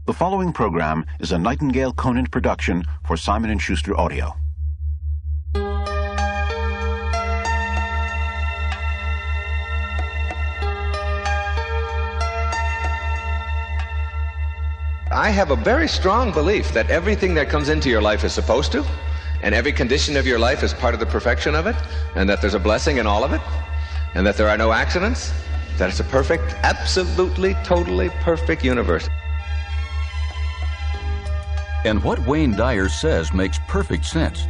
The following program is a Nightingale Conant production for Simon & Schuster Audio. I have a very strong belief that everything that comes into your life is supposed to, and every condition of your life is part of the perfection of it, and that there's a blessing in all of it, and that there are no accidents, that it's a perfect, absolutely, totally perfect universe. And what Wayne Dyer says makes perfect sense.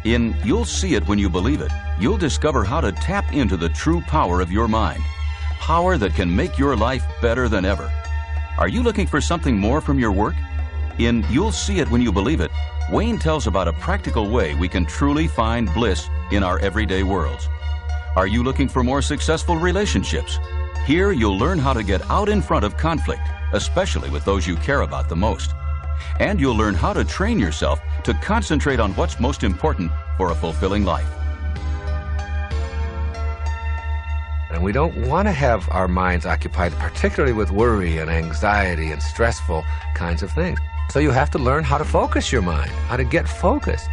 In You'll See It When You Believe It, you'll discover how to tap into the true power of your mind, power that can make your life better than ever. Are you looking for something more from your work? In You'll See It When You Believe It, Wayne tells about a practical way we can truly find bliss in our everyday worlds. Are you looking for more successful relationships? Here you'll learn how to get out in front of conflict, especially with those you care about the most. And you'll learn how to train yourself to concentrate on what's most important for a fulfilling life. And we don't want to have our minds occupied, particularly with worry and anxiety and stressful kinds of things. So you have to learn how to focus your mind, how to get focused,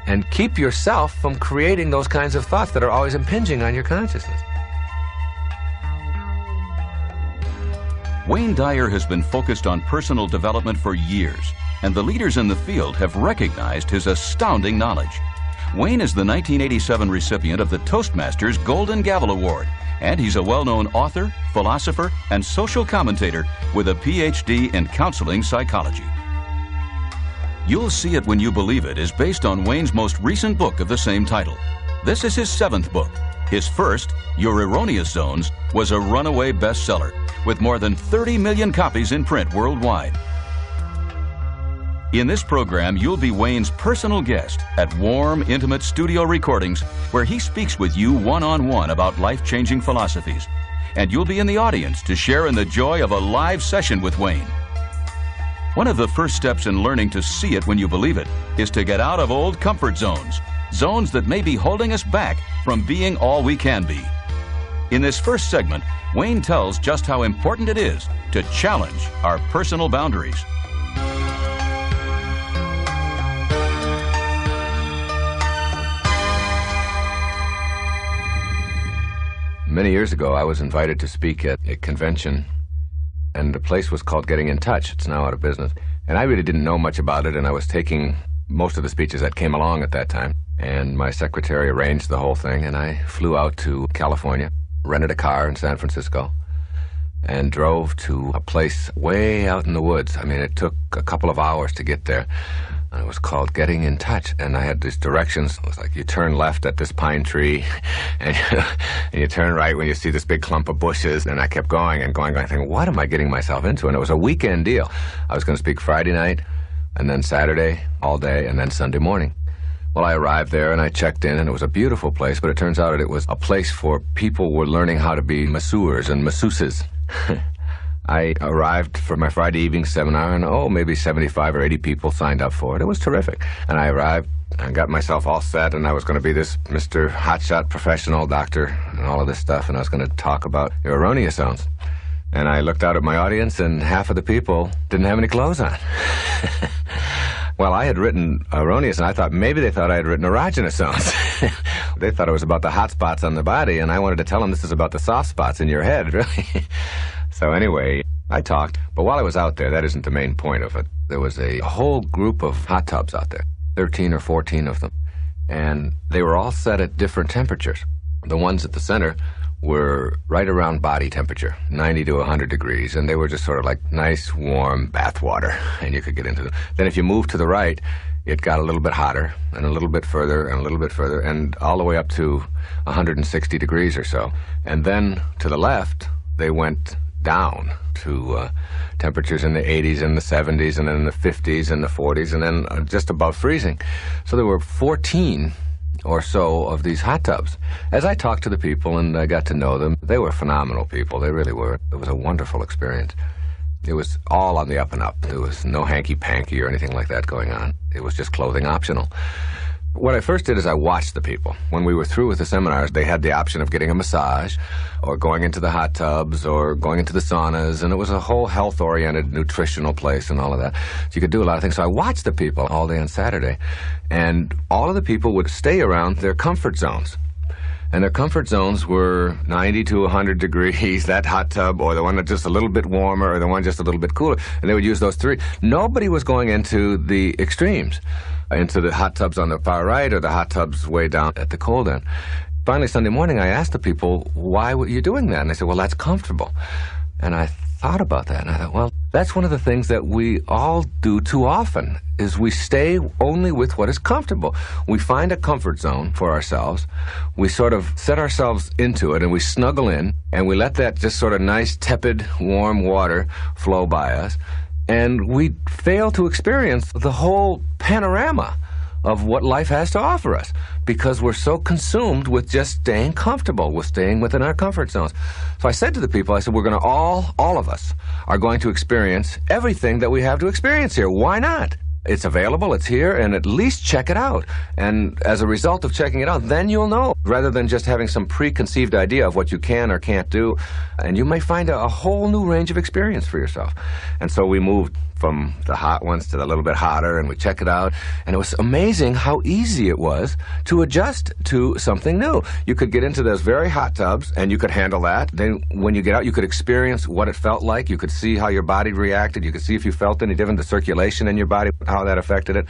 and keep yourself from creating those kinds of thoughts that are always impinging on your consciousness. Wayne Dyer has been focused on personal development for years, and the leaders in the field have recognized his astounding knowledge. Wayne is the 1987 recipient of the Toastmasters Golden Gavel Award, and he's a well-known author, philosopher, and social commentator with a PhD in counseling psychology. You'll See It When You Believe It is based on Wayne's most recent book of the same title. This is his 7th book. His first, Your Erroneous Zones, was a runaway bestseller, with more than 30 million copies in print worldwide. In this program, you'll be Wayne's personal guest at warm, intimate studio recordings where he speaks with you one-on-one about life-changing philosophies. And you'll be in the audience to share in the joy of a live session with Wayne. One of the first steps in learning to see it when you believe it is to get out of old comfort zones, zones that may be holding us back from being all we can be. In this first segment, Wayne tells just how important it is to challenge our personal boundaries. Many years ago, I was invited to speak at a convention, and the place was called Getting in Touch. It's now out of business. And I really didn't know much about it, and I was taking most of the speeches that came along at that time. And my secretary arranged the whole thing, and I flew out to California, rented a car in San Francisco, and drove to a place way out in the woods. I mean, it took a couple of hours to get there. And it was called Getting in Touch, and I had these directions. It was like, you turn left at this pine tree, and you turn right when you see this big clump of bushes. And I kept going and going, thinking, what am I getting myself into? And it was a weekend deal. I was going to speak Friday night, and then Saturday all day, and then Sunday morning. Well, I arrived there, and I checked in, and it was a beautiful place, but it turns out it was a place for people who were learning how to be masseurs and masseuses. I arrived for my Friday evening seminar, and maybe 75 or 80 people signed up for it. It was terrific. And I arrived and got myself all set, and I was going to be this Mr. Hotshot professional doctor and all of this stuff, and I was going to talk about your erroneous zones. And I looked out at my audience, and half of the people didn't have any clothes on. Well, I had written erroneous, and I thought maybe they thought I had written erogenous zones. They thought it was about the hot spots on the body, and I wanted to tell them this is about the soft spots in your head, really. So anyway, I talked, but while I was out there, that isn't the main point of it. There was a whole group of hot tubs out there, 13 or 14 of them, and they were all set at different temperatures. The ones at the center were right around body temperature, 90 to 100 degrees, and they were just sort of like nice, warm bath water, and you could get into them. Then if you moved to the right, it got a little bit hotter, and a little bit further, and a little bit further, and all the way up to 160 degrees or so. And then to the left, they went down to temperatures in the 80s and the 70s, and then the 50s and the 40s, and then just above freezing. So there were 14 or so of these hot tubs. As I talked to the people and I got to know them, they were phenomenal people. They really were. It was a wonderful experience. It was all on the up and up. There was no hanky-panky or anything like that going on. It was just clothing optional. What I first did is I watched the people. When we were through with the seminars, they had the option of getting a massage or going into the hot tubs or going into the saunas, and it was a whole health-oriented nutritional place and all of that. So you could do a lot of things. So I watched the people all day on Saturday, and all of the people would stay around their comfort zones. And their comfort zones were 90 to 100 degrees, that hot tub, or the one that's just a little bit warmer, or the one just a little bit cooler. And they would use those three. Nobody was going into the extremes, into the hot tubs on the far right or the hot tubs way down at the cold end. Finally, Sunday morning, I asked the people, why were you doing that? And they said, well, that's comfortable. And I thought about that, and I thought, well, that's one of the things that we all do too often, is we stay only with what is comfortable. We find a comfort zone for ourselves, we sort of set ourselves into it, and we snuggle in, and we let that just sort of nice, tepid, warm water flow by us, and we fail to experience the whole panorama of what life has to offer us, because we're so consumed with just staying comfortable, with staying within our comfort zones. So I said to the people, I said, we're going to all of us are going to experience everything that we have to experience here. Why not? It's available, it's here, and at least check it out. And as a result of checking it out, then you'll know, rather than just having some preconceived idea of what you can or can't do. And you may find a whole new range of experience for yourself. And so we moved from the hot ones to the little bit hotter, and we check it out. And it was amazing how easy it was to adjust to something new. You could get into those very hot tubs, and you could handle that. Then when you get out, you could experience what it felt like. You could see how your body reacted. You could see if you felt any different, the circulation in your body, how that affected it.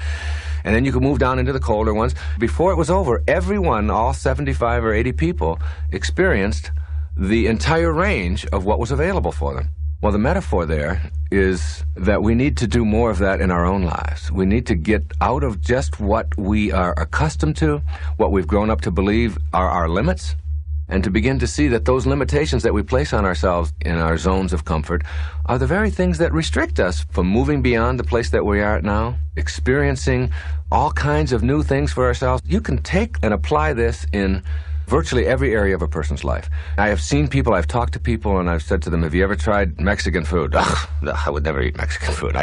And then you could move down into the colder ones. Before it was over, everyone, all 75 or 80 people, experienced the entire range of what was available for them. Well, the metaphor there is that we need to do more of that in our own lives. We need to get out of just what we are accustomed to, what we've grown up to believe are our limits, and to begin to see that those limitations that we place on ourselves in our zones of comfort are the very things that restrict us from moving beyond the place that we are at now, experiencing all kinds of new things for ourselves. You can take and apply this in virtually every area of a person's life. I have seen people, I've talked to people, and I've said to them, have you ever tried Mexican food? Ugh, I would never eat Mexican food.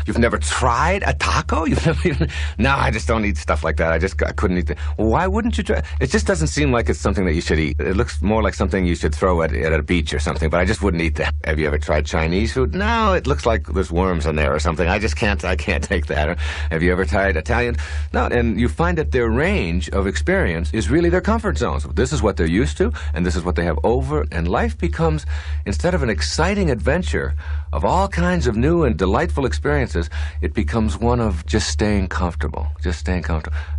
You've never tried a taco? You've never even, no, I just don't eat stuff like that. I couldn't eat that. Well, why wouldn't you try? It just doesn't seem like it's something that you should eat. It looks more like something you should throw at a beach or something, but I just wouldn't eat that. Have you ever tried Chinese food? No, it looks like there's worms in there or something. I can't take that. Have you ever tried Italian? No, and you find that their range of experience is really their comfort zones. This is what they're used to, and this is what they have over, and life becomes, instead of an exciting adventure of all kinds of new and delightful experiences, it becomes one of just staying comfortable,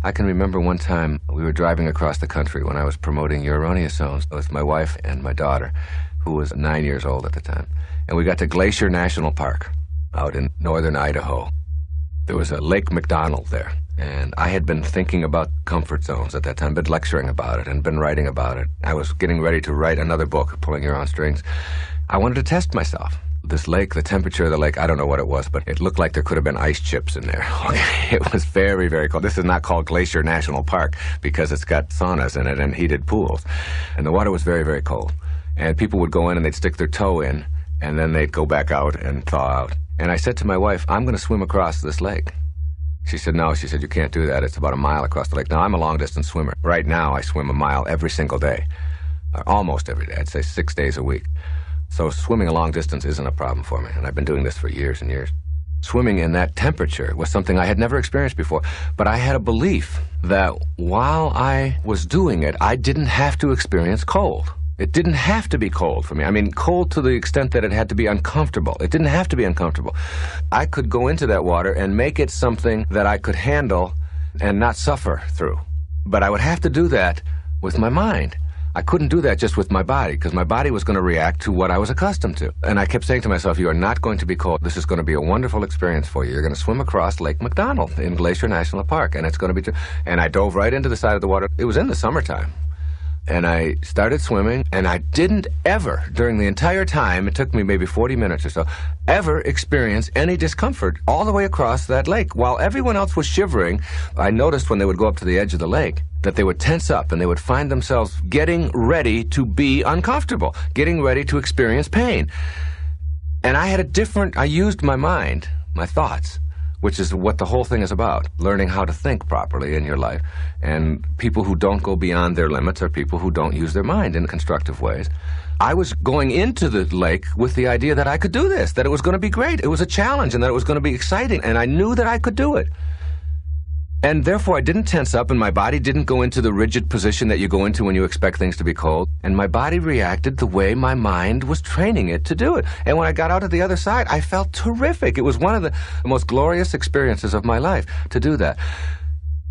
I can remember one time we were driving across the country when I was promoting your erroneous zones with my wife and my daughter, who was 9 years old at the time, and we got to Glacier National Park out in northern Idaho. There was a Lake McDonald there. And I had been thinking about comfort zones at that time, been lecturing about it and been writing about it. I was getting ready to write another book, Pulling Your Own Strings. I wanted to test myself. This lake, the temperature of the lake, I don't know what it was, but it looked like there could have been ice chips in there. It was very, very cold. This is not called Glacier National Park because it's got saunas in it and heated pools. And the water was very, very cold. And people would go in and they'd stick their toe in, and then they'd go back out and thaw out. And I said to my wife, I'm going to swim across this lake. She said, no. She said, you can't do that. It's about a mile across the lake. Now, I'm a long-distance swimmer. Right now, I swim a mile every single day. Almost every day. I'd say 6 days a week. So swimming a long distance isn't a problem for me, and I've been doing this for years and years. Swimming in that temperature was something I had never experienced before, but I had a belief that while I was doing it, I didn't have to experience cold. It didn't have to be cold for me. I mean, cold to the extent that it had to be uncomfortable. It didn't have to be uncomfortable. I could go into that water and make it something that I could handle and not suffer through. But I would have to do that with my mind. I couldn't do that just with my body, because my body was going to react to what I was accustomed to. And I kept saying to myself, you are not going to be cold. This is going to be a wonderful experience for you. You're going to swim across Lake McDonald in Glacier National Park, and it's going to be... And I dove right into the side of the water. It was in the summertime. And I started swimming, and I didn't ever, during the entire time, it took me maybe 40 minutes or so, ever experience any discomfort all the way across that lake. While everyone else was shivering, I noticed when they would go up to the edge of the lake that they would tense up and they would find themselves getting ready to be uncomfortable, getting ready to experience pain. And I used my mind, my thoughts, which is what the whole thing is about, learning how to think properly in your life. And people who don't go beyond their limits are people who don't use their mind in constructive ways. I was going into the lake with the idea that I could do this, that it was going to be great. It was a challenge, and that it was going to be exciting, and I knew that I could do it. And therefore, I didn't tense up, and my body didn't go into the rigid position that you go into when you expect things to be cold. And my body reacted the way my mind was training it to do it. And when I got out at the other side, I felt terrific. It was one of the most glorious experiences of my life to do that.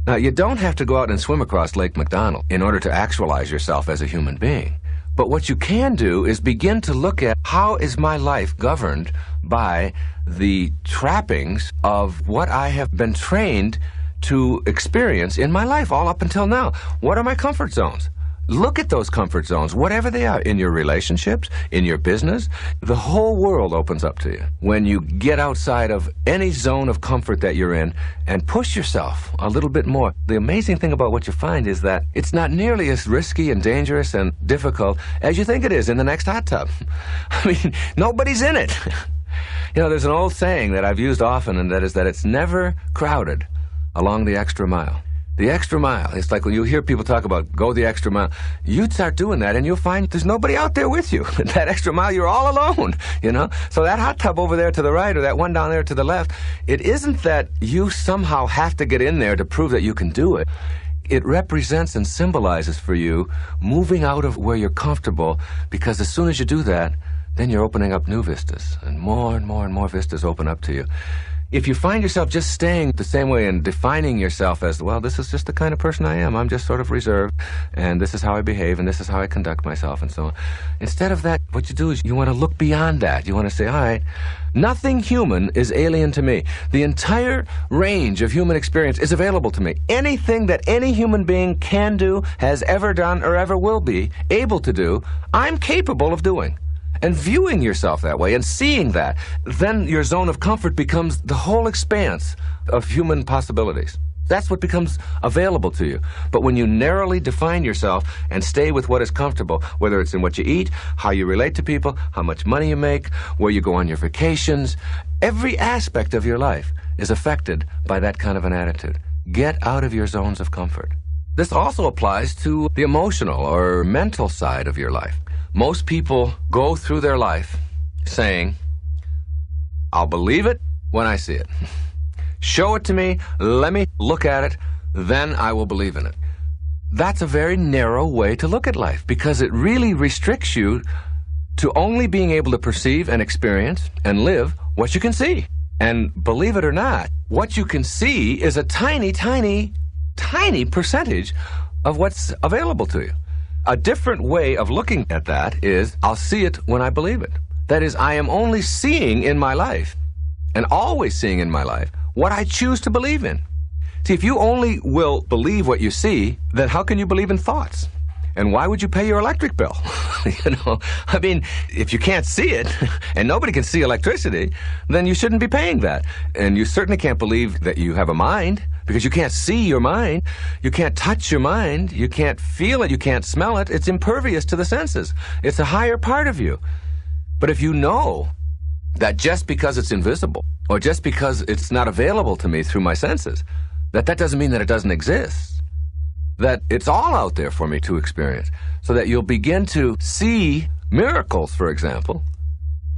Now, you don't have to go out and swim across Lake McDonald in order to actualize yourself as a human being. But what you can do is begin to look at how is my life governed by the trappings of what I have been trained to experience in my life all up until now. What are my comfort zones? Look at those comfort zones, whatever they are, in your relationships, in your business. The whole world opens up to you when you get outside of any zone of comfort that you're in and push yourself a little bit more. The amazing thing about what you find is that it's not nearly as risky and dangerous and difficult as you think it is in the next hot tub. I mean, nobody's in it. You know, there's an old saying that I've used often, and that is that it's never crowded along the extra mile. The extra mile. It's like when you hear people talk about go the extra mile. You start doing that and you'll find there's nobody out there with you. That extra mile, you're all alone, you know? So that hot tub over there to the right or that one down there to the left, it isn't that you somehow have to get in there to prove that you can do it. It represents and symbolizes for you moving out of where you're comfortable, because as soon as you do that, then you're opening up new vistas, and more and more and more vistas open up to you. If you find yourself just staying the same way and defining yourself as, well, this is just the kind of person I am, I'm just sort of reserved, and this is how I behave, and this is how I conduct myself, and so on. Instead of that, what you do is you want to look beyond that. You want to say, all right, nothing human is alien to me. The entire range of human experience is available to me. Anything that any human being can do, has ever done, or ever will be able to do, I'm capable of doing. And viewing yourself that way and seeing that, then your zone of comfort becomes the whole expanse of human possibilities. That's what becomes available to you. But when you narrowly define yourself and stay with what is comfortable, whether it's in what you eat, how you relate to people, how much money you make, where you go on your vacations, every aspect of your life is affected by that kind of an attitude. Get out of your zones of comfort. This also applies to the emotional or mental side of your life. Most people go through their life saying, I'll believe it when I see it. Show it to me, let me look at it, then I will believe in it. That's a very narrow way to look at life, because it really restricts you to only being able to perceive and experience and live what you can see. And believe it or not, what you can see is a tiny, tiny, tiny percentage of what's available to you. A different way of looking at that is, I'll see it when I believe it. That is, I am only seeing in my life, and always seeing in my life, what I choose to believe in. See, if you only will believe what you see, then how can you believe in thoughts? And why would you pay your electric bill? You know, I mean, if you can't see it, and nobody can see electricity, then you shouldn't be paying that. And you certainly can't believe that you have a mind, because you can't see your mind, you can't touch your mind, you can't feel it, you can't smell it. It's impervious to the senses. It's a higher part of you. But if you know that just because it's invisible, or just because it's not available to me through my senses, that doesn't mean that it doesn't exist. That it's all out there for me to experience. So that you'll begin to see miracles, for example,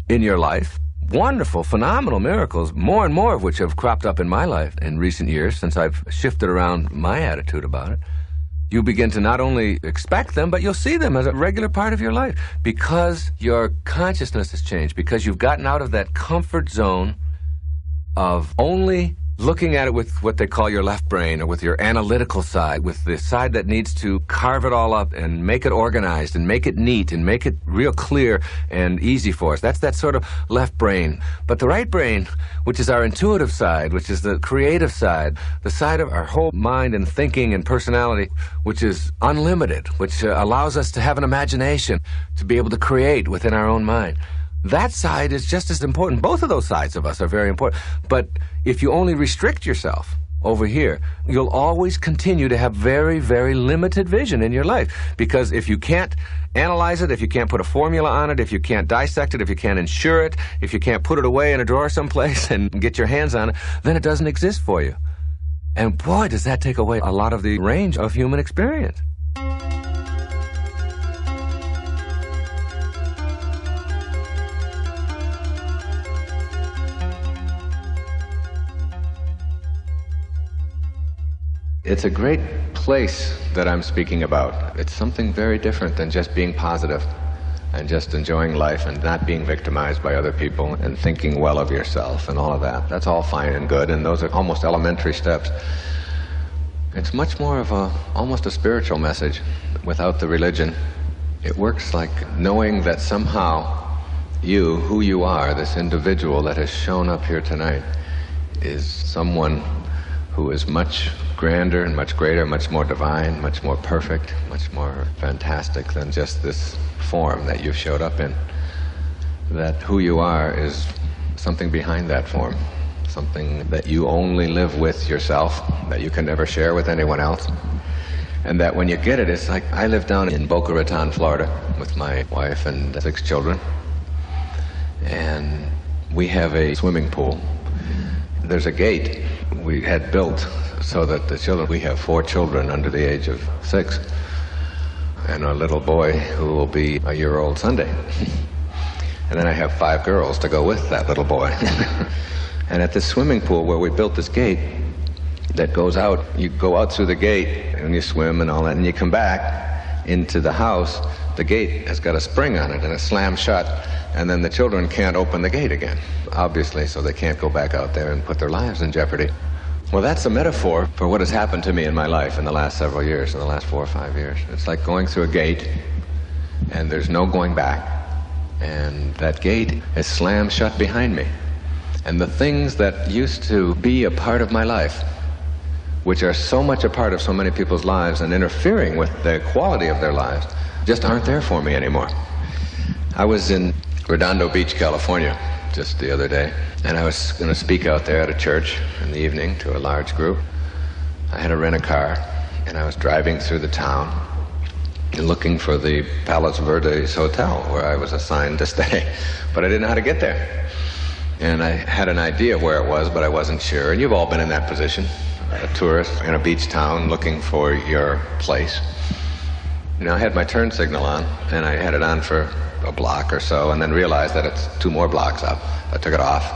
in your life. Wonderful, phenomenal miracles, more and more of which have cropped up in my life in recent years since I've shifted around my attitude about it. You begin to not only expect them, but you'll see them as a regular part of your life, because your consciousness has changed, because you've gotten out of that comfort zone of only looking at it with what they call your left brain, or with your analytical side, with the side that needs to carve it all up and make it organized and make it neat and make it real clear and easy for us. That's that sort of left brain. But the right brain, which is our intuitive side, which is the creative side, the side of our whole mind and thinking and personality, which is unlimited, which allows us to have an imagination, to be able to create within our own mind. That side is just as important. Both of those sides of us are very important. But if you only restrict yourself over here. You'll always continue to have very, very limited vision in your life, because if you can't analyze it, if you can't put a formula on it, if you can't dissect it, if you can't insure it, if you can't put it away in a drawer someplace and get your hands on it, then it doesn't exist for you. And boy, does that take away a lot of the range of human experience. It's a great place that I'm speaking about. It's something very different than just being positive and just enjoying life and not being victimized by other people and thinking well of yourself and all of that. That's all fine and good, and those are almost elementary steps. It's much more of almost a spiritual message without the religion. It works like knowing that somehow you, who you are, this individual that has shown up here tonight, is someone who is much grander and much greater, much more divine, much more perfect, much more fantastic than just this form that you've showed up in. That who you are is something behind that form, something that you only live with yourself, that you can never share with anyone else. And that when you get it, it's like, I live down in Boca Raton, Florida, with my wife and 6 children. And we have a swimming pool. There's a gate we had built so that the children, we have 4 children under the age of 6, and a little boy who will be a year old Sunday. And then I have 5 girls to go with that little boy. And at this swimming pool where we built this gate that goes out, you go out through the gate and you swim and all that, and you come back into the house, the gate has got a spring on it and it slams shut, and then the children can't open the gate again, obviously, so they can't go back out there and put their lives in jeopardy. Well, that's a metaphor for what has happened to me in my life in the last several years, in the last 4 or 5 years. It's like going through a gate and there's no going back, and that gate is slammed shut behind me. And the things that used to be a part of my life, which are so much a part of so many people's lives and interfering with the quality of their lives, just aren't there for me anymore. I was in Redondo Beach, California, just the other day, and I was going to speak out there at a church in the evening to a large group. I had to rent a car, and I was driving through the town and looking for the Palos Verdes Hotel where I was assigned to stay, but I didn't know how to get there. And I had an idea where it was, but I wasn't sure. And you've all been in that position, a tourist in a beach town looking for your place. You know, I had my turn signal on, and I had it on for a block or so, and then realized that it's 2 more blocks up. I took it off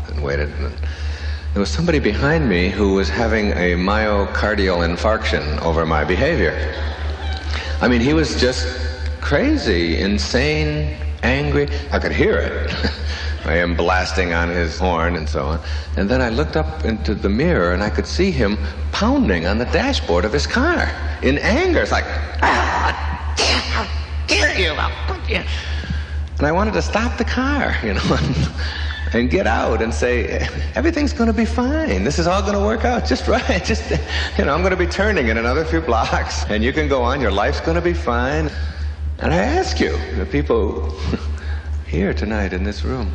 and waited. And there was somebody behind me who was having a myocardial infarction over my behavior. I mean, he was just crazy, insane, angry. I could hear it. I am blasting on his horn and so on. And then I looked up into the mirror and I could see him pounding on the dashboard of his car in anger. It's like, how dare you? And I wanted to stop the car, you know, and get out and say, everything's going to be fine. This is all going to work out just right. Just, you know, I'm going to be turning in another few blocks and you can go on. Your life's going to be fine. And I ask you, the people here tonight in this room,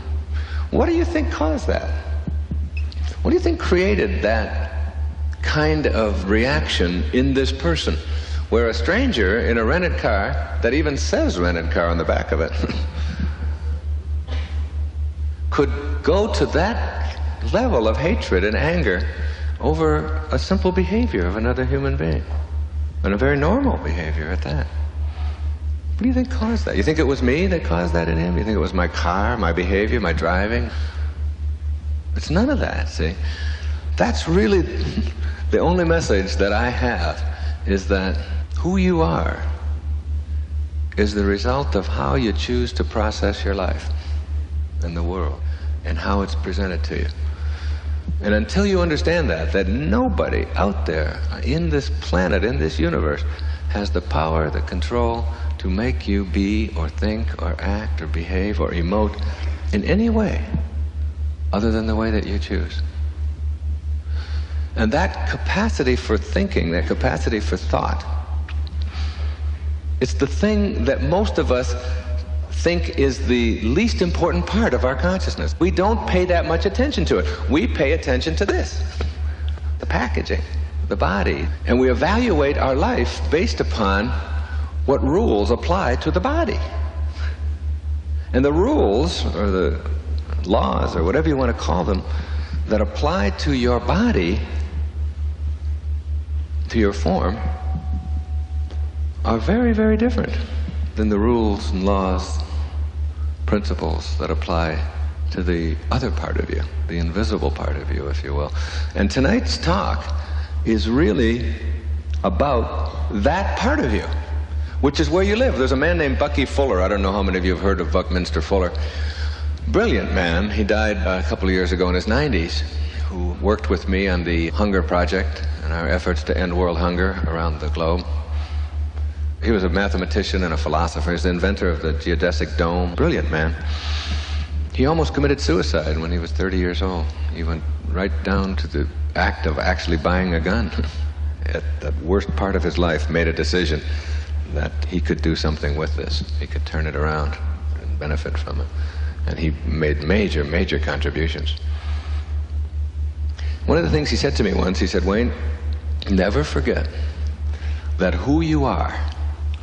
what do you think caused that? What do you think created that kind of reaction in this person, where a stranger in a rented car that even says rented car on the back of it could go to that level of hatred and anger over a simple behavior of another human being, and a very normal behavior at that? What do you think caused that? You think it was me that caused that in him? You think it was my car, my behavior, my driving? It's none of that, see? That's really the only message that I have, is that who you are is the result of how you choose to process your life and the world and how it's presented to you. And until you understand that nobody out there in this planet, in this universe, has the power, the control to make you be or think or act or behave or emote in any way other than the way that you choose. And that capacity for thinking, that capacity for thought, it's the thing that most of us think is the least important part of our consciousness. We don't pay that much attention to it. We pay attention to this. the packaging, the body. And we evaluate our life based upon what rules apply to the body. And the rules, or the laws, or whatever you want to call them, that apply to your body, to your form, are very, very different than the rules and laws, principles that apply to the other part of you, the invisible part of you, if you will. And tonight's talk is really about that part of you, which is where you live. There's a man named Bucky Fuller. I don't know how many of you have heard of Buckminster Fuller. Brilliant man. He died a couple of years ago in his 90s, who worked with me on the Hunger Project and our efforts to end world hunger around the globe. He was a mathematician and a philosopher. He's the inventor of the geodesic dome. Brilliant man. He almost committed suicide when he was 30 years old. He went right down to the act of actually buying a gun. At the worst part of his life, made a decision that he could do something with this. He could turn it around and benefit from it. And he made major, major contributions. One of the things he said to me once, he said, Wayne, never forget that who you are,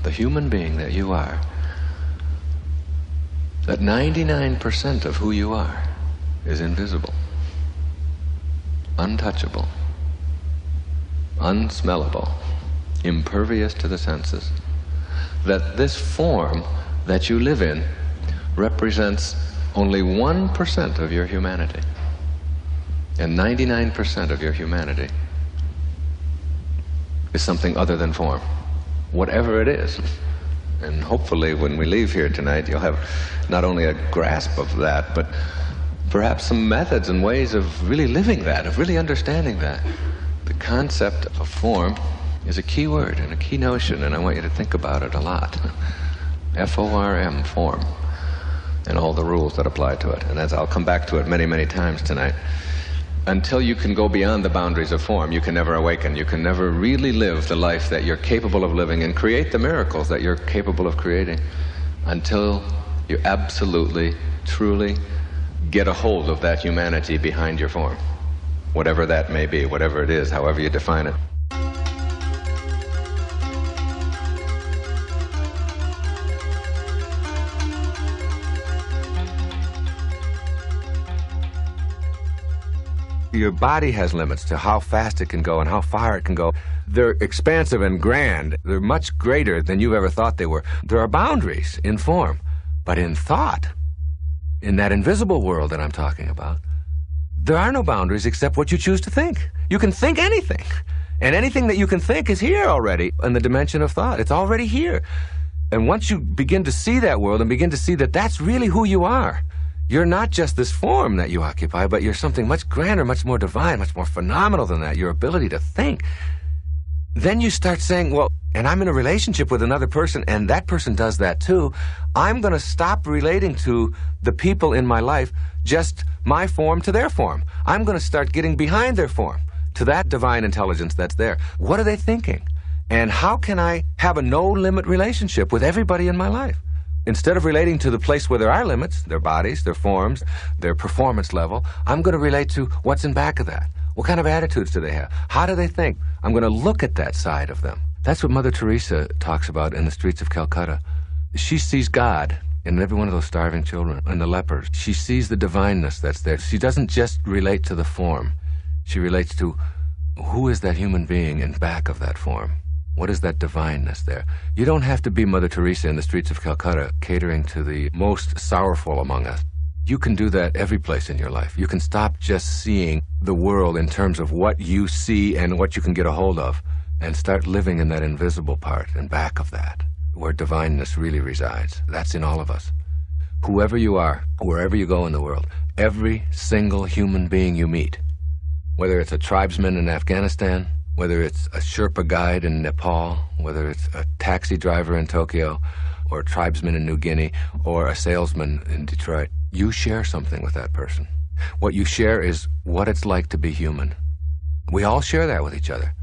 the human being that you are, that 99% of who you are is invisible, untouchable, unsmellable, impervious to the senses. That this form that you live in represents only 1% of your humanity. And 99% of your humanity is something other than form, whatever it is. And hopefully when we leave here tonight, you'll have not only a grasp of that, but perhaps some methods and ways of really living that, of really understanding that. The concept of form is a key word and a key notion, and I want you to think about it a lot. F-O-R-M, form, and all the rules that apply to it. And as I'll come back to it many, many times tonight, until you can go beyond the boundaries of form, you can never awaken. You can never really live the life that you're capable of living and create the miracles that you're capable of creating until you absolutely, truly get a hold of that humanity behind your form. Whatever that may be, whatever it is, however you define it. Your body has limits to how fast it can go and how far it can go. They're expansive and grand. They're much greater than you ever thought they were. There are boundaries in form, but in thought, in that invisible world that I'm talking about, there are no boundaries except what you choose to think. You can think anything, and anything that you can think is here already in the dimension of thought. It's already here. And once you begin to see that world and begin to see that that's really who you are, you're not just this form that you occupy, but you're something much grander, much more divine, much more phenomenal than that, your ability to think. Then you start saying, well, and I'm in a relationship with another person, and that person does that too. I'm going to stop relating to the people in my life, just my form to their form. I'm going to start getting behind their form, to that divine intelligence that's there. What are they thinking? And how can I have a no-limit relationship with everybody in my life? Instead of relating to the place where there are limits, their bodies, their forms, their performance level, I'm going to relate to what's in back of that. What kind of attitudes do they have? How do they think? I'm going to look at that side of them. That's what Mother Teresa talks about in the streets of Calcutta. She sees God in every one of those starving children and the lepers. She sees the divineness that's there. She doesn't just relate to the form. She relates to who is that human being in back of that form. What is that divineness there? You don't have to be Mother Teresa in the streets of Calcutta catering to the most sorrowful among us. You can do that every place in your life. You can stop just seeing the world in terms of what you see and what you can get a hold of and start living in that invisible part and back of that, where divineness really resides. That's in all of us. Whoever you are, wherever you go in the world, every single human being you meet, whether it's a tribesman in Afghanistan, whether it's a Sherpa guide in Nepal, whether it's a taxi driver in Tokyo, or a tribesman in New Guinea, or a salesman in Detroit, you share something with that person. What you share is what it's like to be human. We all share that with each other.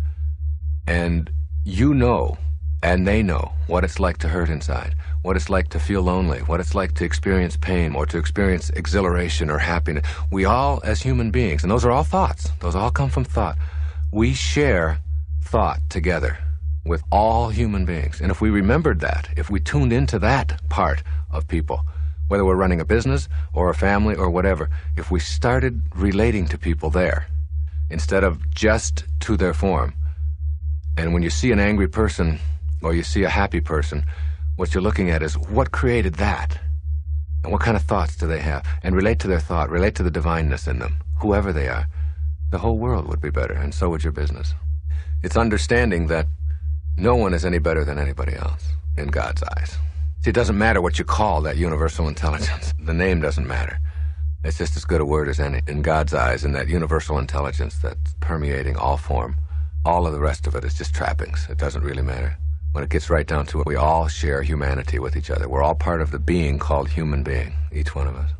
And you know, and they know, what it's like to hurt inside, what it's like to feel lonely, what it's like to experience pain, or to experience exhilaration or happiness. We all, as human beings, and those are all thoughts, those all come from thought, we share thought together with all human beings. And if we remembered that, if we tuned into that part of people, whether we're running a business or a family or whatever, if we started relating to people there instead of just to their form. And when you see an angry person or you see a happy person, what you're looking at is what created that? And what kind of thoughts do they have? And relate to their thought, relate to the divineness in them, whoever they are. The whole world would be better, and so would your business. It's understanding that no one is any better than anybody else in God's eyes. See, it doesn't matter what you call that universal intelligence. The name doesn't matter. It's just as good a word as any in God's eyes, and that universal intelligence that's permeating all form. All of the rest of it is just trappings. It doesn't really matter. When it gets right down to it, we all share humanity with each other. We're all part of the being called human being, each one of us.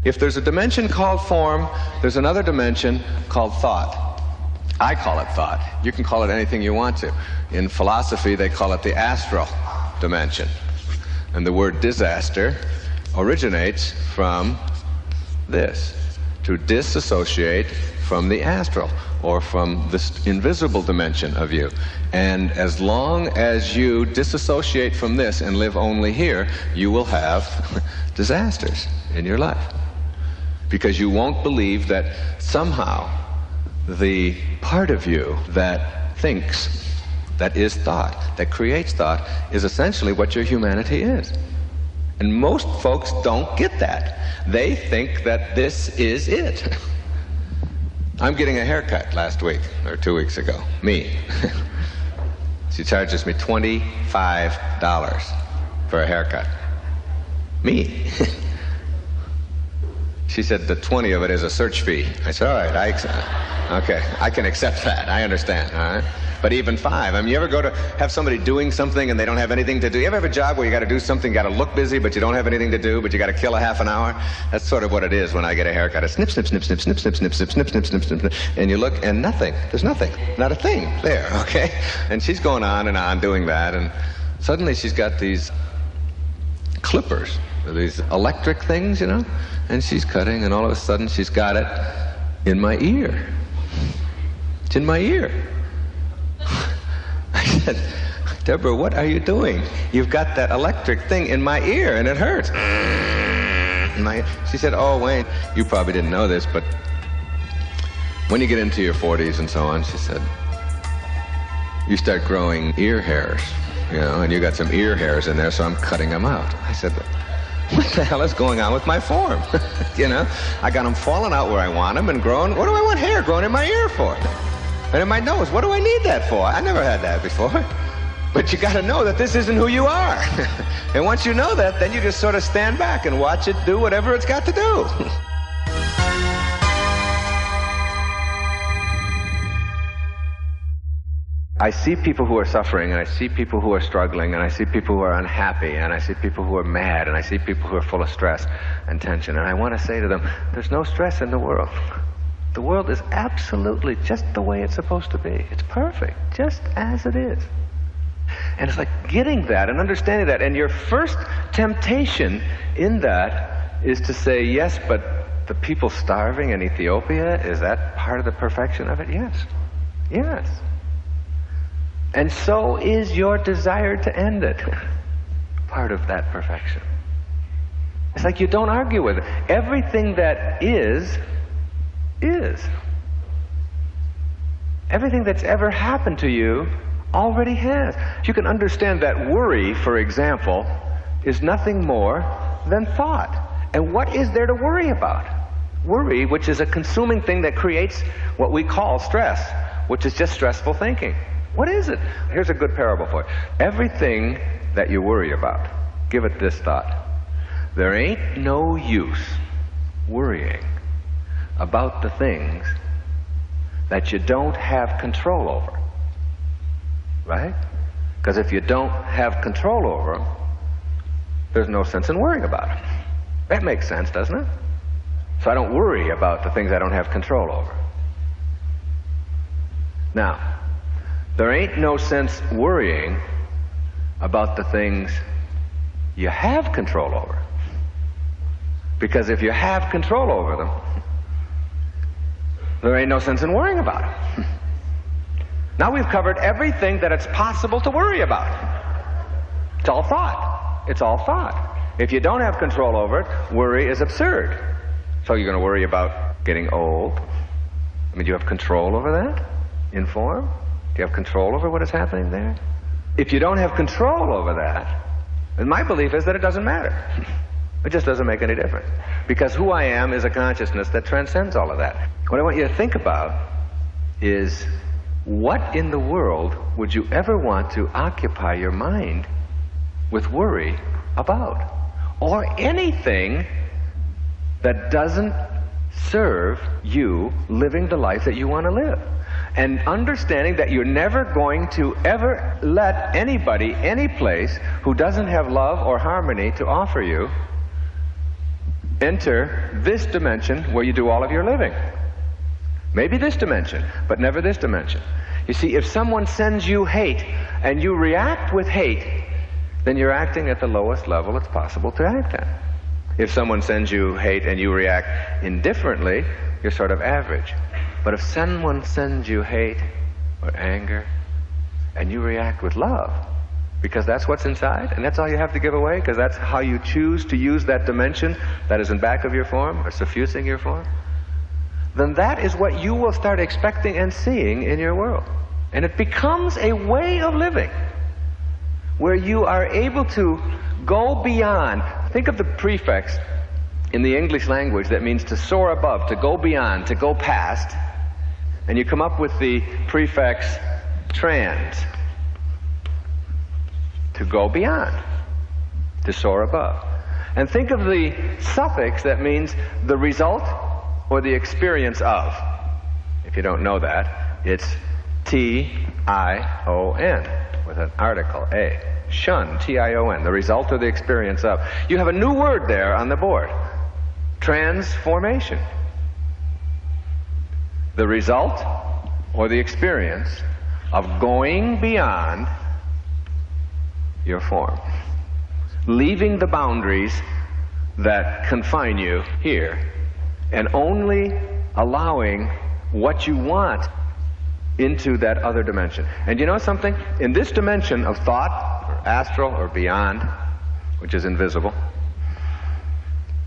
If there's a dimension called form, there's another dimension called thought. I call it thought. You can call it anything you want to. In philosophy, they call it the astral dimension. And the word disaster originates from this, to disassociate from the astral, or from this invisible dimension of you. And as long as you disassociate from this and live only here, you will have disasters in your life. Because you won't believe that somehow the part of you that thinks, that is thought, that creates thought, is essentially what your humanity is. And most folks don't get that. They think that this is it. I'm getting a haircut last week, or 2 weeks ago. Me. She charges me $25 for a haircut. Me. She said the 20 of it is a search fee. I said, all right, okay, I can accept that. I understand, all right? But even $5. I mean, you ever go to have somebody doing something and they don't have anything to do? You ever have a job where you got to do something, you got to look busy, but you don't have anything to do, but you got to kill a half an hour? That's sort of what it is when I get a haircut. It's snip, snip, snip, snip, snip, snip, snip, snip, snip, snip, snip, snip, snip, and you look and nothing. There's nothing. Not a thing there, okay? And she's going on and on doing that, and suddenly she's got these clippers, these electric things, you know, and she's cutting, and all of a sudden she's got it in my ear. It's in my ear. I said, Deborah, what are you doing? You've got that electric thing in my ear, and it hurts. She said, oh, Wayne, you probably didn't know this, but when you get into your 40s and so on, she said, you start growing ear hairs, you know, and you got some ear hairs in there, so I'm cutting them out. I said, what the hell is going on with my form? You know, I got them falling out where I want them and growing. What do I want hair growing in my ear for? And in my nose, what do I need that for? I never had that before. But you got to know that this isn't who you are. And once you know that, then you just sort of stand back and watch it do whatever it's got to do. I see people who are suffering, and I see people who are struggling, and I see people who are unhappy, and I see people who are mad, and I see people who are full of stress and tension. And I want to say to them, there's no stress in the world. The world is absolutely just the way it's supposed to be. It's perfect, just as it is. And it's like getting that and understanding that. And your first temptation in that is to say, yes, but the people starving in Ethiopia, is that part of the perfection of it? Yes. Yes. And so is your desire to end it part of that perfection. It's like you don't argue with it. Everything that is. Everything that's ever happened to you already has. You can understand that worry, for example, is nothing more than thought. And what is there to worry about? Worry, which is a consuming thing that creates what we call stress, which is just stressful thinking. What is it? Here's a good parable for it. Everything that you worry about, give it this thought. There ain't no use worrying about the things that you don't have control over. Right? Because if you don't have control over them, there's no sense in worrying about them. That makes sense, doesn't it? So I don't worry about the things I don't have control over. Now, There ain't no sense worrying about the things you have control over. Because if you have control over them, there ain't no sense in worrying about it. Now we've covered everything that it's possible to worry about. It's all thought. It's all thought. If you don't have control over it, worry is absurd. So you're going to worry about getting old. I mean, do you have control over that in form? Do you have control over what is happening there? If you don't have control over that, then my belief is that it doesn't matter. It just doesn't make any difference. Because who I am is a consciousness that transcends all of that. What I want you to think about is, what in the world would you ever want to occupy your mind with worry about? Or anything that doesn't serve you living the life that you want to live. And understanding that you're never going to ever let anybody, any place, who doesn't have love or harmony to offer you, enter this dimension where you do all of your living. Maybe this dimension, but never this dimension. You see, if someone sends you hate and you react with hate, then you're acting at the lowest level it's possible to act at. If someone sends you hate and you react indifferently, you're sort of average. But if someone sends you hate or anger and you react with love, because that's what's inside and that's all you have to give away, because that's how you choose to use that dimension that is in back of your form or suffusing your form, then that is what you will start expecting and seeing in your world. And it becomes a way of living where you are able to go beyond. Think of the prefix in the English language that means to soar above, to go beyond, to go past. And you come up with the prefix trans, to go beyond, to soar above. And think of the suffix that means the result or the experience of. If you don't know that, it's T-I-O-N with an article, A. Shun, T-I-O-N, the result or the experience of. You have a new word there on the board. Transformation. The result or the experience of going beyond your form. Leaving the boundaries that confine you here and only allowing what you want into that other dimension. And you know something? In this dimension of thought, or astral, or beyond, which is invisible,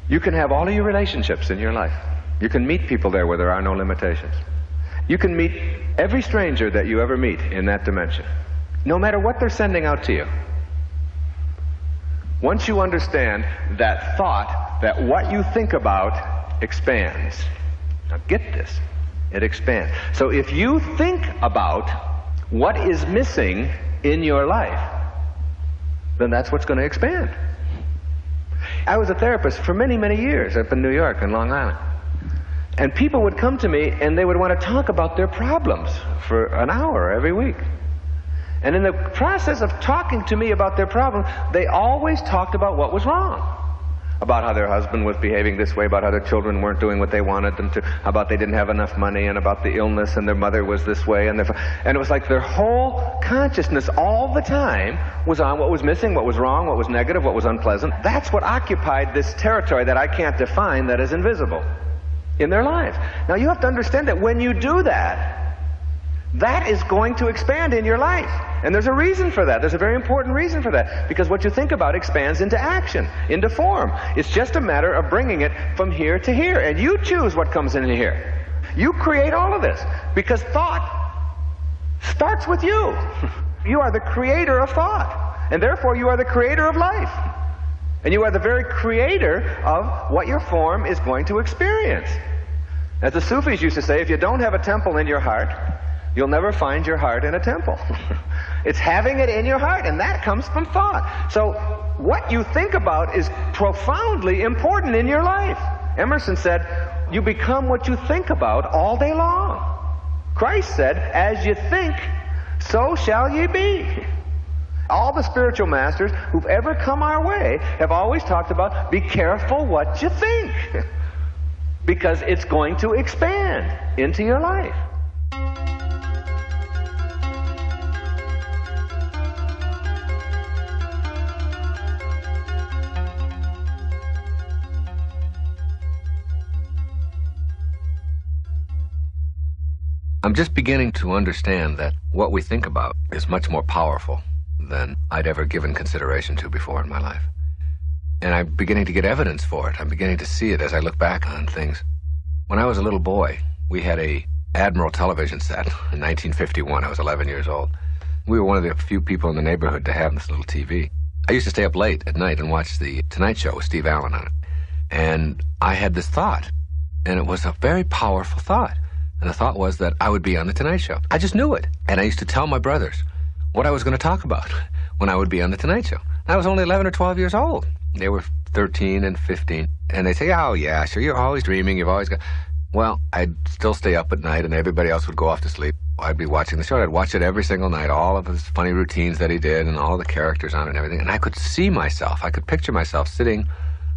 you can have all of your relationships in your life. You can meet people there where there are no limitations. You can meet every stranger that you ever meet in that dimension, no matter what they're sending out to you. Once you understand that thought, that what you think about expands. Now get this. It expands. So if you think about what is missing in your life, then that's what's going to expand. I was a therapist for many, many years up in New York and Long Island. And people would come to me and they would want to talk about their problems for an hour every week. And in the process of talking to me about their problem, they always talked about what was wrong. About how their husband was behaving this way, about how their children weren't doing what they wanted them to, about they didn't have enough money, and about the illness, and their mother was this way, and it was like their whole consciousness all the time was on what was missing, what was wrong, what was negative, what was unpleasant. That's what occupied this territory that I can't define, that is invisible in their lives. Now you have to understand that when you do that, that is going to expand in your life. And there's a reason for that. There's a very important reason for that. Because what you think about expands into action, into form. It's just a matter of bringing it from here to here. And you choose what comes into here. You create all of this. Because thought starts with you. You are the creator of thought. And therefore you are the creator of life. And you are the very creator of what your form is going to experience. As the Sufis used to say, if you don't have a temple in your heart, you'll never find your heart in a temple. It's having it in your heart, and that comes from thought. So what you think about is profoundly important in your life. Emerson said, you become what you think about all day long. Christ said, as you think, so shall ye be. All the spiritual masters who've ever come our way have always talked about, be careful what you think, because it's going to expand into your life. I'm just beginning to understand that what we think about is much more powerful than I'd ever given consideration to before in my life. And I'm beginning to get evidence for it. I'm beginning to see it as I look back on things. When I was a little boy, we had a Admiral television set in 1951. I was 11 years old. We were one of the few people in the neighborhood to have this little TV. I used to stay up late at night and watch the Tonight Show with Steve Allen on it. And I had this thought, and it was a very powerful thought. And the thought was that I would be on the Tonight Show. I just knew it. And I used to tell my brothers what I was going to talk about when I would be on the Tonight Show. I was only 11 or 12 years old. They were 13 and 15. And they'd say, oh, yeah, sure, you're always dreaming. You've always got... Well, I'd still stay up at night, and everybody else would go off to sleep. I'd be watching the show. I'd watch it every single night, all of his funny routines that he did and all the characters on it and everything. And I could see myself. I could picture myself sitting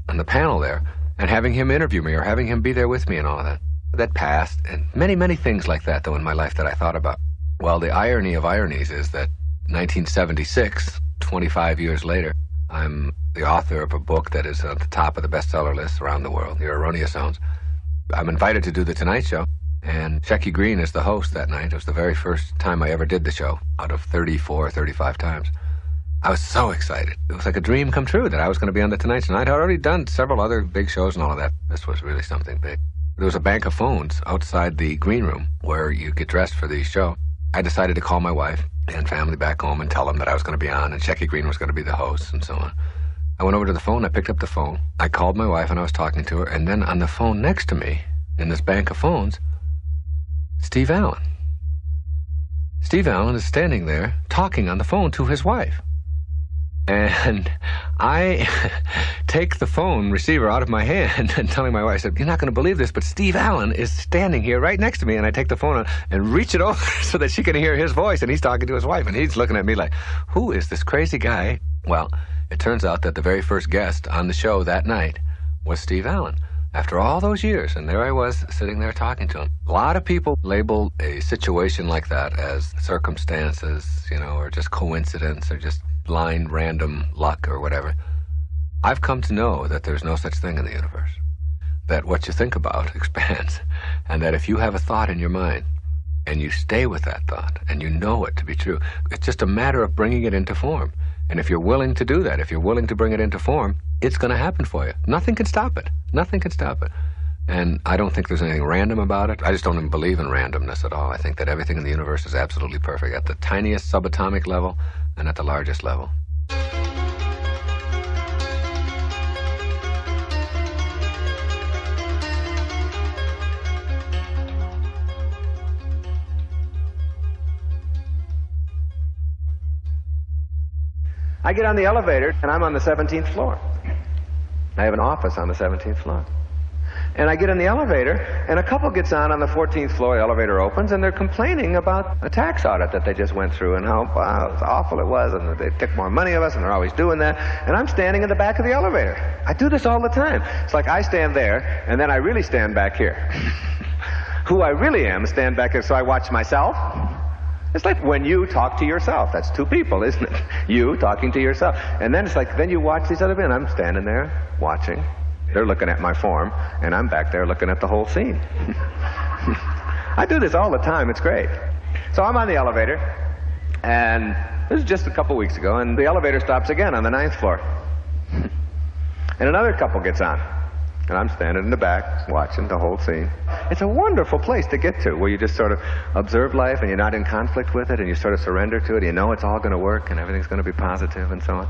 on the panel there and having him interview me or having him be there with me and all of that. That passed, and many, many things like that, though, in my life that I thought about. Well, the irony of ironies is that 1976, 25 years later, I'm the author of a book that is at the top of the bestseller list around the world, The Erroneous Zones. I'm invited to do The Tonight Show, and Shecky Greene is the host that night. It was the very first time I ever did the show, out of 34 or 35 times. I was so excited. It was like a dream come true that I was going to be on The Tonight Show. I'd already done several other big shows and all of that. This was really something big. There was a bank of phones outside the green room where you get dressed for the show. I decided to call my wife and family back home and tell them that I was going to be on, and Shecky Greene was going to be the host and so on. I went over to the phone, I picked up the phone, I called my wife and I was talking to her, and then on the phone next to me, in this bank of phones, Steve Allen. Steve Allen is standing there talking on the phone to his wife. And I take the phone receiver out of my hand and telling my wife, I said, you're not going to believe this, but Steve Allen is standing here right next to me. And I take the phone and reach it over so that she can hear his voice, and he's talking to his wife, and he's looking at me like, who is this crazy guy? Well, it turns out that the very first guest on the show that night was Steve Allen. After all those years, and there I was sitting there talking to him. A lot of people label a situation like that as circumstances, or just coincidence, or just blind random luck or whatever. I've come to know that there's no such thing in the universe. That what you think about expands, and that if you have a thought in your mind, and you stay with that thought, and you know it to be true, it's just a matter of bringing it into form. And if you're willing to do that, if you're willing to bring it into form, it's going to happen for you. Nothing can stop it. Nothing can stop it. And I don't think there's anything random about it. I just don't even believe in randomness at all. I think that everything in the universe is absolutely perfect, at the tiniest subatomic level and at the largest level. I get on the elevator, and I'm on the 17th floor. I have an office on the 17th floor. And I get in the elevator, and a couple gets on the 14th floor. The elevator opens, and they're complaining about a tax audit that they just went through and how awful it was, and they took more money of us, and they're always doing that. And I'm standing in the back of the elevator. I do this all the time. It's like I stand there, and then I really stand back here. Who I really am, stand back here, so I watch myself. It's like when you talk to yourself. That's two people, isn't it? You talking to yourself. And then it's like, then you watch these other men. I'm standing there watching. They're looking at my form, and I'm back there looking at the whole scene. I do this all the time. It's great. So I'm on the elevator, and this is just a couple weeks ago, and the elevator stops again on the 9th floor. And another couple gets on, and I'm standing in the back watching the whole scene. It's a wonderful place to get to, where you just sort of observe life, and you're not in conflict with it, and you sort of surrender to it. You know it's all going to work, and everything's going to be positive, and so on.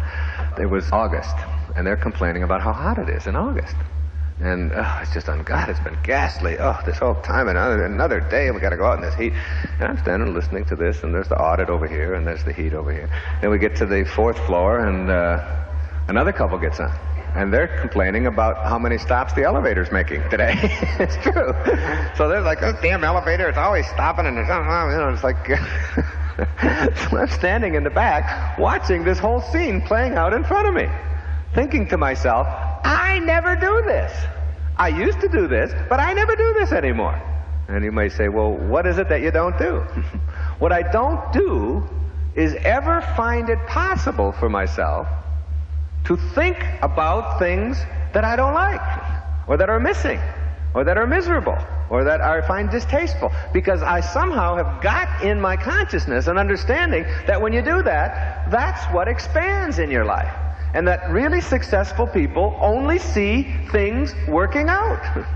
It was August, and they're complaining about how hot it is in August. And it's just, God, it's been ghastly. This whole time, another day, we got to go out in this heat. And I'm standing listening to this, and there's the audit over here, and there's the heat over here. Then we get to the 4th floor, and another couple gets on. And they're complaining about how many stops the elevator's making today. It's true. So they're like, oh, damn elevator, it's always stopping, and it's like... So I'm standing in the back watching this whole scene playing out in front of me, thinking to myself, I never do this. I used to do this, but I never do this anymore. And you may say, well, what is it that you don't do? What I don't do is ever find it possible for myself to think about things that I don't like, or that are missing, or that are miserable, or that I find distasteful, because I somehow have got in my consciousness an understanding that when you do that, that's what expands in your life. And that really successful people only see things working out.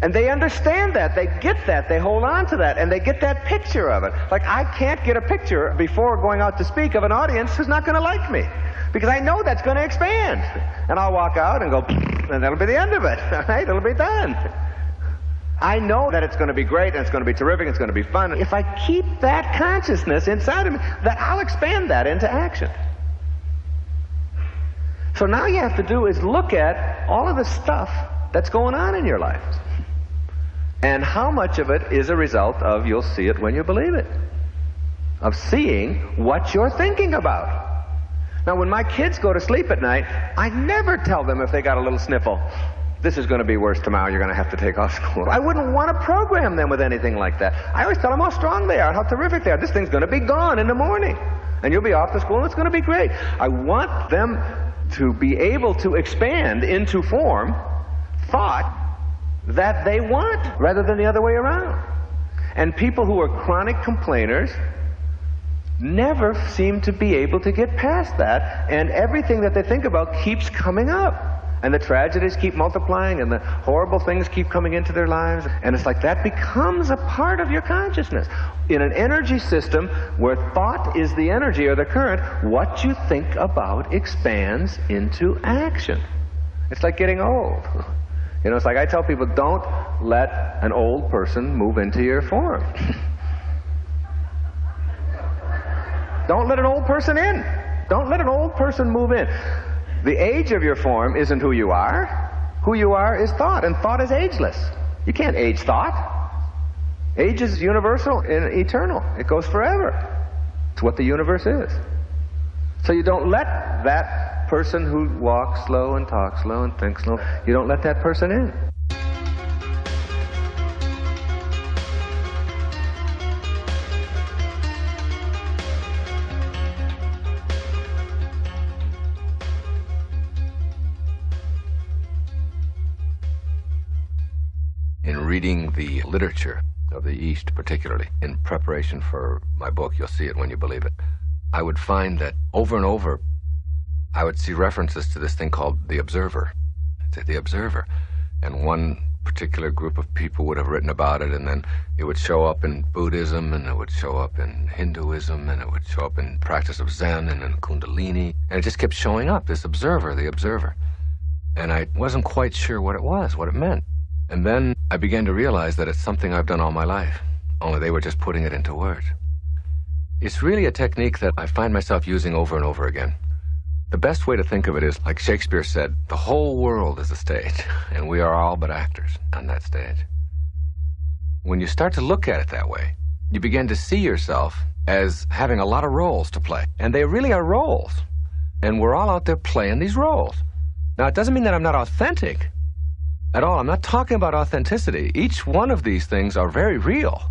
And they understand that, they get that, they hold on to that, and they get that picture of it. Like, I can't get a picture before going out to speak of an audience who's not going to like me, because I know that's going to expand. And I'll walk out and go, and that'll be the end of it, all right? It'll be done. I know that it's going to be great, and it's going to be terrific, and it's going to be fun. If I keep that consciousness inside of me, that I'll expand that into action. So now all you have to do is look at all of the stuff that's going on in your life. And how much of it is a result of you'll see it when you believe it, of seeing what you're thinking about. Now, when my kids go to sleep at night, I never tell them if they got a little sniffle, this is going to be worse tomorrow, you're going to have to take off school. I wouldn't want to program them with anything like that. I always tell them how strong they are, how terrific they are. This thing's going to be gone in the morning, and you'll be off to school, and it's going to be great. I want them to be able to expand into form thought that they want, rather than the other way around. And people who are chronic complainers never seem to be able to get past that, and everything that they think about keeps coming up. And the tragedies keep multiplying, and the horrible things keep coming into their lives, and it's like that becomes a part of your consciousness. In an energy system where thought is the energy or the current, what you think about expands into action. It's like getting old. You know, it's like I tell people, don't let an old person move into your form. Don't let an old person in. Don't let an old person move in. The age of your form isn't who you are. Who you are is thought, and thought is ageless. You can't age thought. Age is universal and eternal. It goes forever. It's what the universe is. So you don't let that person who walks slow and talks slow and thinks slow, you don't let that person in. In reading the literature of the East, particularly, in preparation for my book, You'll See It When You Believe It, I would find that over and over, I would see references to this thing called the observer. The observer. And one particular group of people would have written about it, and then it would show up in Buddhism, and it would show up in Hinduism, and it would show up in practice of Zen and in Kundalini. And it just kept showing up, this observer, the observer. And I wasn't quite sure what it was, what it meant. And then I began to realize that it's something I've done all my life, only they were just putting it into words. It's really a technique that I find myself using over and over again. The best way to think of it is, like Shakespeare said, the whole world is a stage, and we are all but actors on that stage. When you start to look at it that way, you begin to see yourself as having a lot of roles to play. And they really are roles. And we're all out there playing these roles. Now, it doesn't mean that I'm not authentic at all. I'm not talking about authenticity. Each one of these things are very real,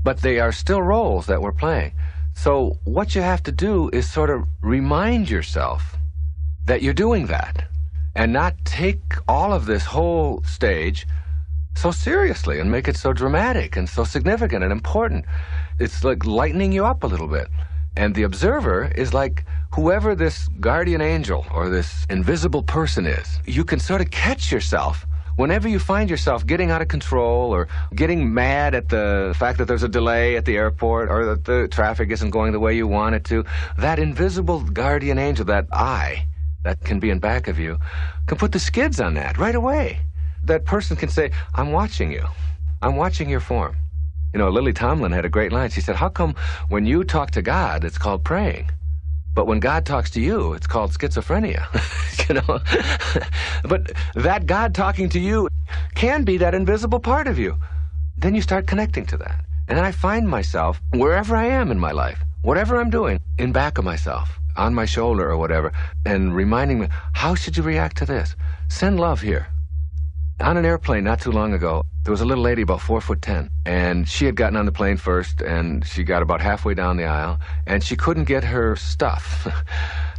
but they are still roles that we're playing. So what you have to do is sort of remind yourself that you're doing that, and not take all of this whole stage so seriously and make it so dramatic and so significant and important. It's like lightening you up a little bit. And the observer is like whoever this guardian angel or this invisible person is. You can sort of catch yourself whenever you find yourself getting out of control or getting mad at the fact that there's a delay at the airport or that the traffic isn't going the way you want it to. That invisible guardian angel, that eye that can be in back of you, can put the skids on that right away. That person can say, I'm watching you. I'm watching your form. You know, Lily Tomlin had a great line. She said, how come when you talk to God, it's called praying? But when God talks to you, it's called schizophrenia, you know. But that God talking to you can be that invisible part of you. Then you start connecting to that. And then I find myself, wherever I am in my life, whatever I'm doing, in back of myself, on my shoulder or whatever, and reminding me, how should you react to this? Send love here. On an airplane not too long ago, there was a little lady about 4'10", and she had gotten on the plane first, and she got about halfway down the aisle, and she couldn't get her stuff.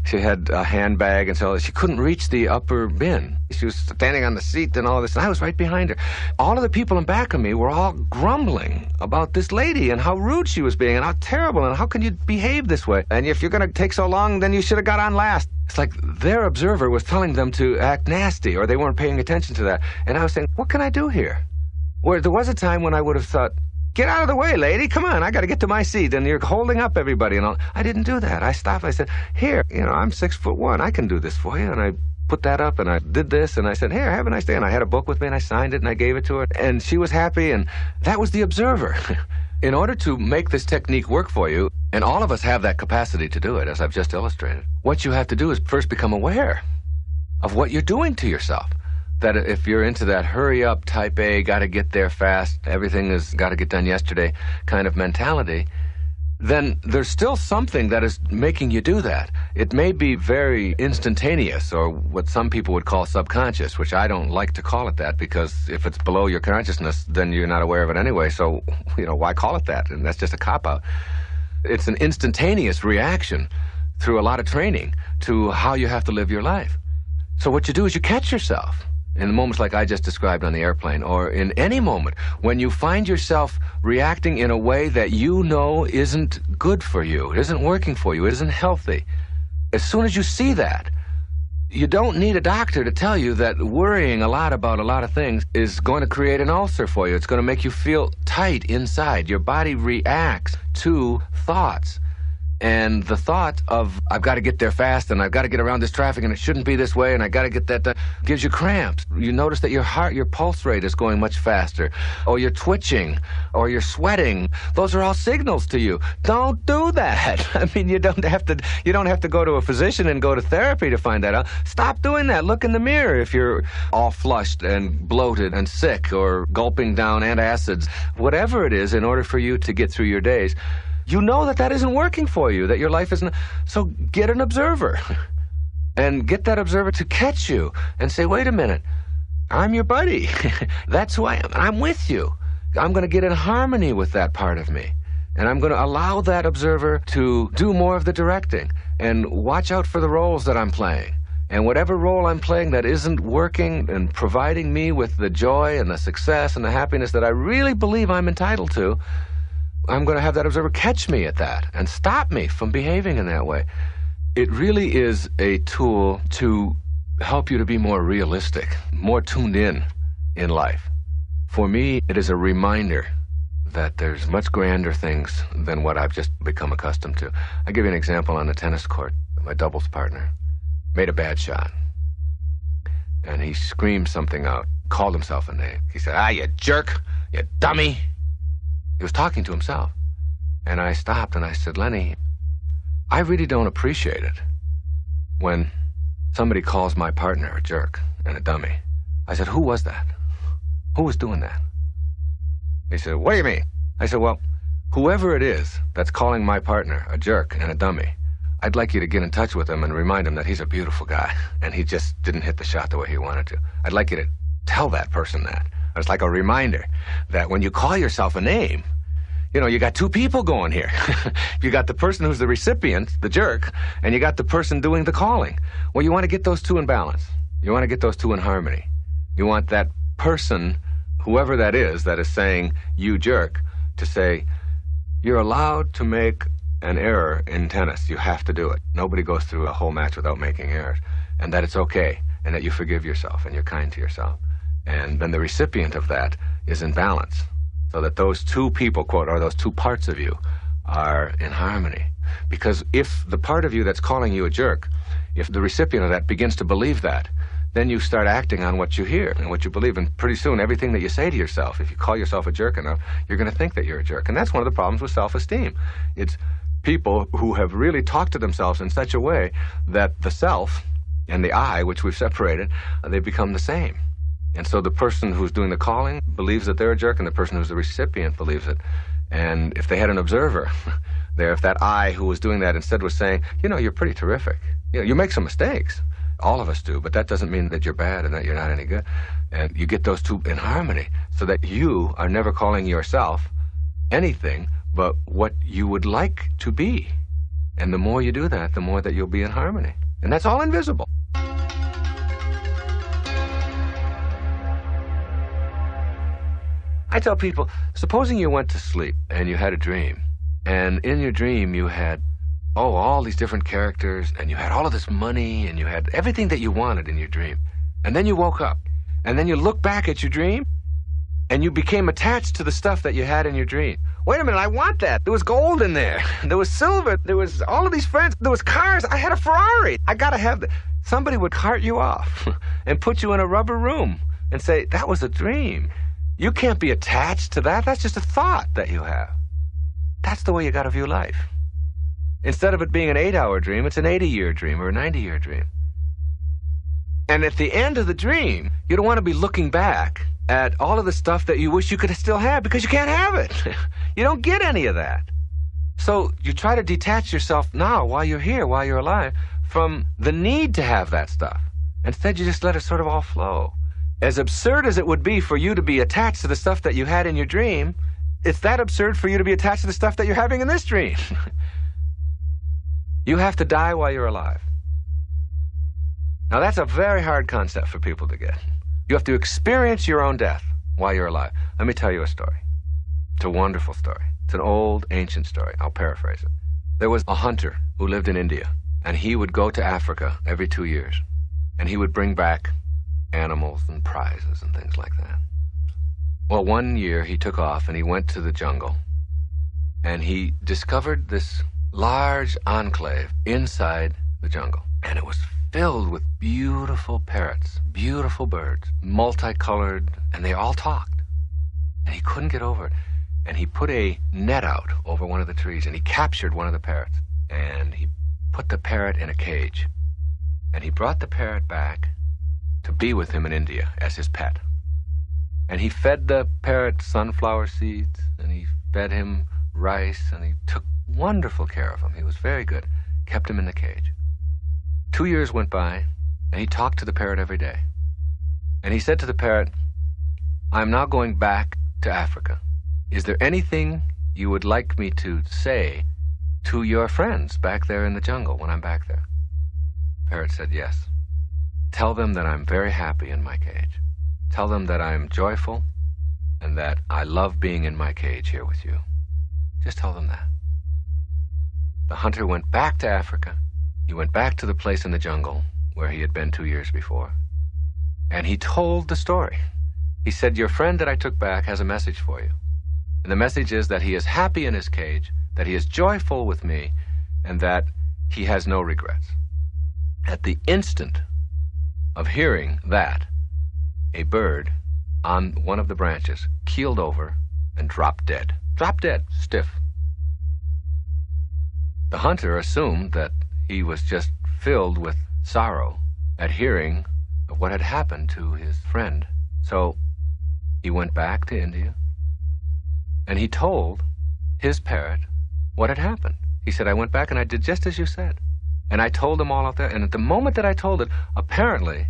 She had a handbag, and so she couldn't reach the upper bin. She was standing on the seat and all this, and I was right behind her. All of the people in back of me were all grumbling about this lady and how rude she was being and how terrible and how can you behave this way? And if you're going to take so long, then you should have got on last. It's like their observer was telling them to act nasty, or they weren't paying attention to that. And I was saying, what can I do here? Where there was a time when I would have thought, get out of the way, lady. Come on, I got to get to my seat. And you're holding up everybody and all. I didn't do that. I stopped. I said, here, I'm 6'1". I can do this for you. And I put that up and I did this. And I said, here, have a nice day. And I had a book with me and I signed it and I gave it to her. And she was happy. And that was the observer. In order to make this technique work for you, and all of us have that capacity to do it, as I've just illustrated, what you have to do is first become aware of what you're doing to yourself. That if you're into that hurry up, type A, got to get there fast, everything has got to get done yesterday kind of mentality, then there's still something that is making you do that. It may be very instantaneous, or what some people would call subconscious, which I don't like to call it that, because if it's below your consciousness, then you're not aware of it anyway, so, why call it that? And that's just a cop-out. It's an instantaneous reaction through a lot of training to how you have to live your life. So what you do is you catch yourself. In the moments like I just described on the airplane, or in any moment when you find yourself reacting in a way that you know isn't good for you, it isn't working for you, it isn't healthy. As soon as you see that, you don't need a doctor to tell you that worrying a lot about a lot of things is going to create an ulcer for you. It's going to make you feel tight inside. Your body reacts to thoughts. And the thought of, I've got to get there fast, and I've got to get around this traffic, and it shouldn't be this way, and I've got to get that done, gives you cramps. You notice that your heart, your pulse rate is going much faster, or you're twitching, or you're sweating. Those are all signals to you. Don't do that. I mean, you don't have to go to a physician and go to therapy to find that out. Stop doing that. Look in the mirror if you're all flushed and bloated and sick, or gulping down antacids, whatever it is, in order for you to get through your days. You know that isn't working for you, that your life isn't. So get an observer and get that observer to catch you and say, wait a minute, I'm your buddy. That's who I am. I'm with you. I'm going to get in harmony with that part of me. And I'm going to allow that observer to do more of the directing and watch out for the roles that I'm playing. And whatever role I'm playing that isn't working and providing me with the joy and the success and the happiness that I really believe I'm entitled to, I'm going to have that observer catch me at that and stop me from behaving in that way. It really is a tool to help you to be more realistic, more tuned in life. For me, it is a reminder that there's much grander things than what I've just become accustomed to. I'll give you an example on the tennis court. My doubles partner made a bad shot, and he screamed something out, called himself a name. He said, you jerk, you dummy. He was talking to himself. And I stopped and I said, Lenny, I really don't appreciate it when somebody calls my partner a jerk and a dummy. I said, who was that? Who was doing that? He said, what do you mean? I said, well, whoever it is that's calling my partner a jerk and a dummy, I'd like you to get in touch with him and remind him that he's a beautiful guy and he just didn't hit the shot the way he wanted to. I'd like you to tell that person that. It's like a reminder that when you call yourself a name, you got two people going here. You got the person who's the recipient, the jerk, and you got the person doing the calling. Well, you want to get those two in balance. You want to get those two in harmony. You want that person, whoever that is saying, you jerk, to say, you're allowed to make an error in tennis. You have to do it. Nobody goes through a whole match without making errors. And that it's okay, and that you forgive yourself, and you're kind to yourself. And then the recipient of that is in balance, so that those two people, quote, or those two parts of you are in harmony. Because if the part of you that's calling you a jerk, if the recipient of that begins to believe that, then you start acting on what you hear and what you believe. And pretty soon, everything that you say to yourself, if you call yourself a jerk enough, you're going to think that you're a jerk. And that's one of the problems with self-esteem. It's people who have really talked to themselves in such a way that the self and the I, which we've separated, they become the same. And so the person who's doing the calling believes that they're a jerk, and the person who's the recipient believes it. And if they had an observer there, if that I who was doing that instead was saying, you're pretty terrific. You make some mistakes. All of us do, but that doesn't mean that you're bad and that you're not any good. And you get those two in harmony so that you are never calling yourself anything but what you would like to be. And the more you do that, the more that you'll be in harmony. And that's all invisible. I tell people, supposing you went to sleep and you had a dream, and in your dream you had, all these different characters, and you had all of this money, and you had everything that you wanted in your dream. And then you woke up, and then you look back at your dream, and you became attached to the stuff that you had in your dream. Wait a minute, I want that. There was gold in there. There was silver. There was all of these friends. There was cars. I had a Ferrari. I got to have that. Somebody would cart you off and put you in a rubber room and say, that was a dream. You can't be attached to that. That's just a thought that you have. That's the way you got to view life. Instead of it being an 8-hour dream, it's an 80-year dream or a 90-year dream. And at the end of the dream, you don't want to be looking back at all of the stuff that you wish you could still have, because you can't have it. You don't get any of that. So you try to detach yourself now, while you're here, while you're alive, from the need to have that stuff. Instead, you just let it sort of all flow. As absurd as it would be for you to be attached to the stuff that you had in your dream, it's that absurd for you to be attached to the stuff that you're having in this dream. You have to die while you're alive. Now, that's a very hard concept for people to get. You have to experience your own death while you're alive. Let me tell you a story. It's a wonderful story. It's an old, ancient story. I'll paraphrase it. There was a hunter who lived in India, and he would go to Africa every 2 years, and he would bring back animals and prizes and things like that. Well, one year he took off and he went to the jungle, and he discovered this large enclave inside the jungle, and it was filled with beautiful parrots, beautiful birds, multicolored, and they all talked. And he couldn't get over it. And he put a net out over one of the trees, and he captured one of the parrots, and he put the parrot in a cage. And he brought the parrot back to be with him in India as his pet. And he fed the parrot sunflower seeds, and he fed him rice, and he took wonderful care of him. He was very good. Kept him in the cage. 2 years went by, and he talked to the parrot every day. And he said to the parrot, I'm now going back to Africa. Is there anything you would like me to say to your friends back there in the jungle when I'm back there? The parrot said, yes. Tell them that I'm very happy in my cage. Tell them that I'm joyful and that I love being in my cage here with you. Just tell them that. The hunter went back to Africa. He went back to the place in the jungle where he had been 2 years before, and he told the story. He said, your friend that I took back has a message for you. And the message is that he is happy in his cage, that he is joyful with me, and that he has no regrets. At the instant of hearing that, a bird on one of the branches keeled over and dropped dead. Dropped dead, stiff. The hunter assumed that he was just filled with sorrow at hearing of what had happened to his friend. So he went back to India, and he told his parrot what had happened. He said, I went back and I did just as you said. And I told them all out there, and at the moment that I told it, apparently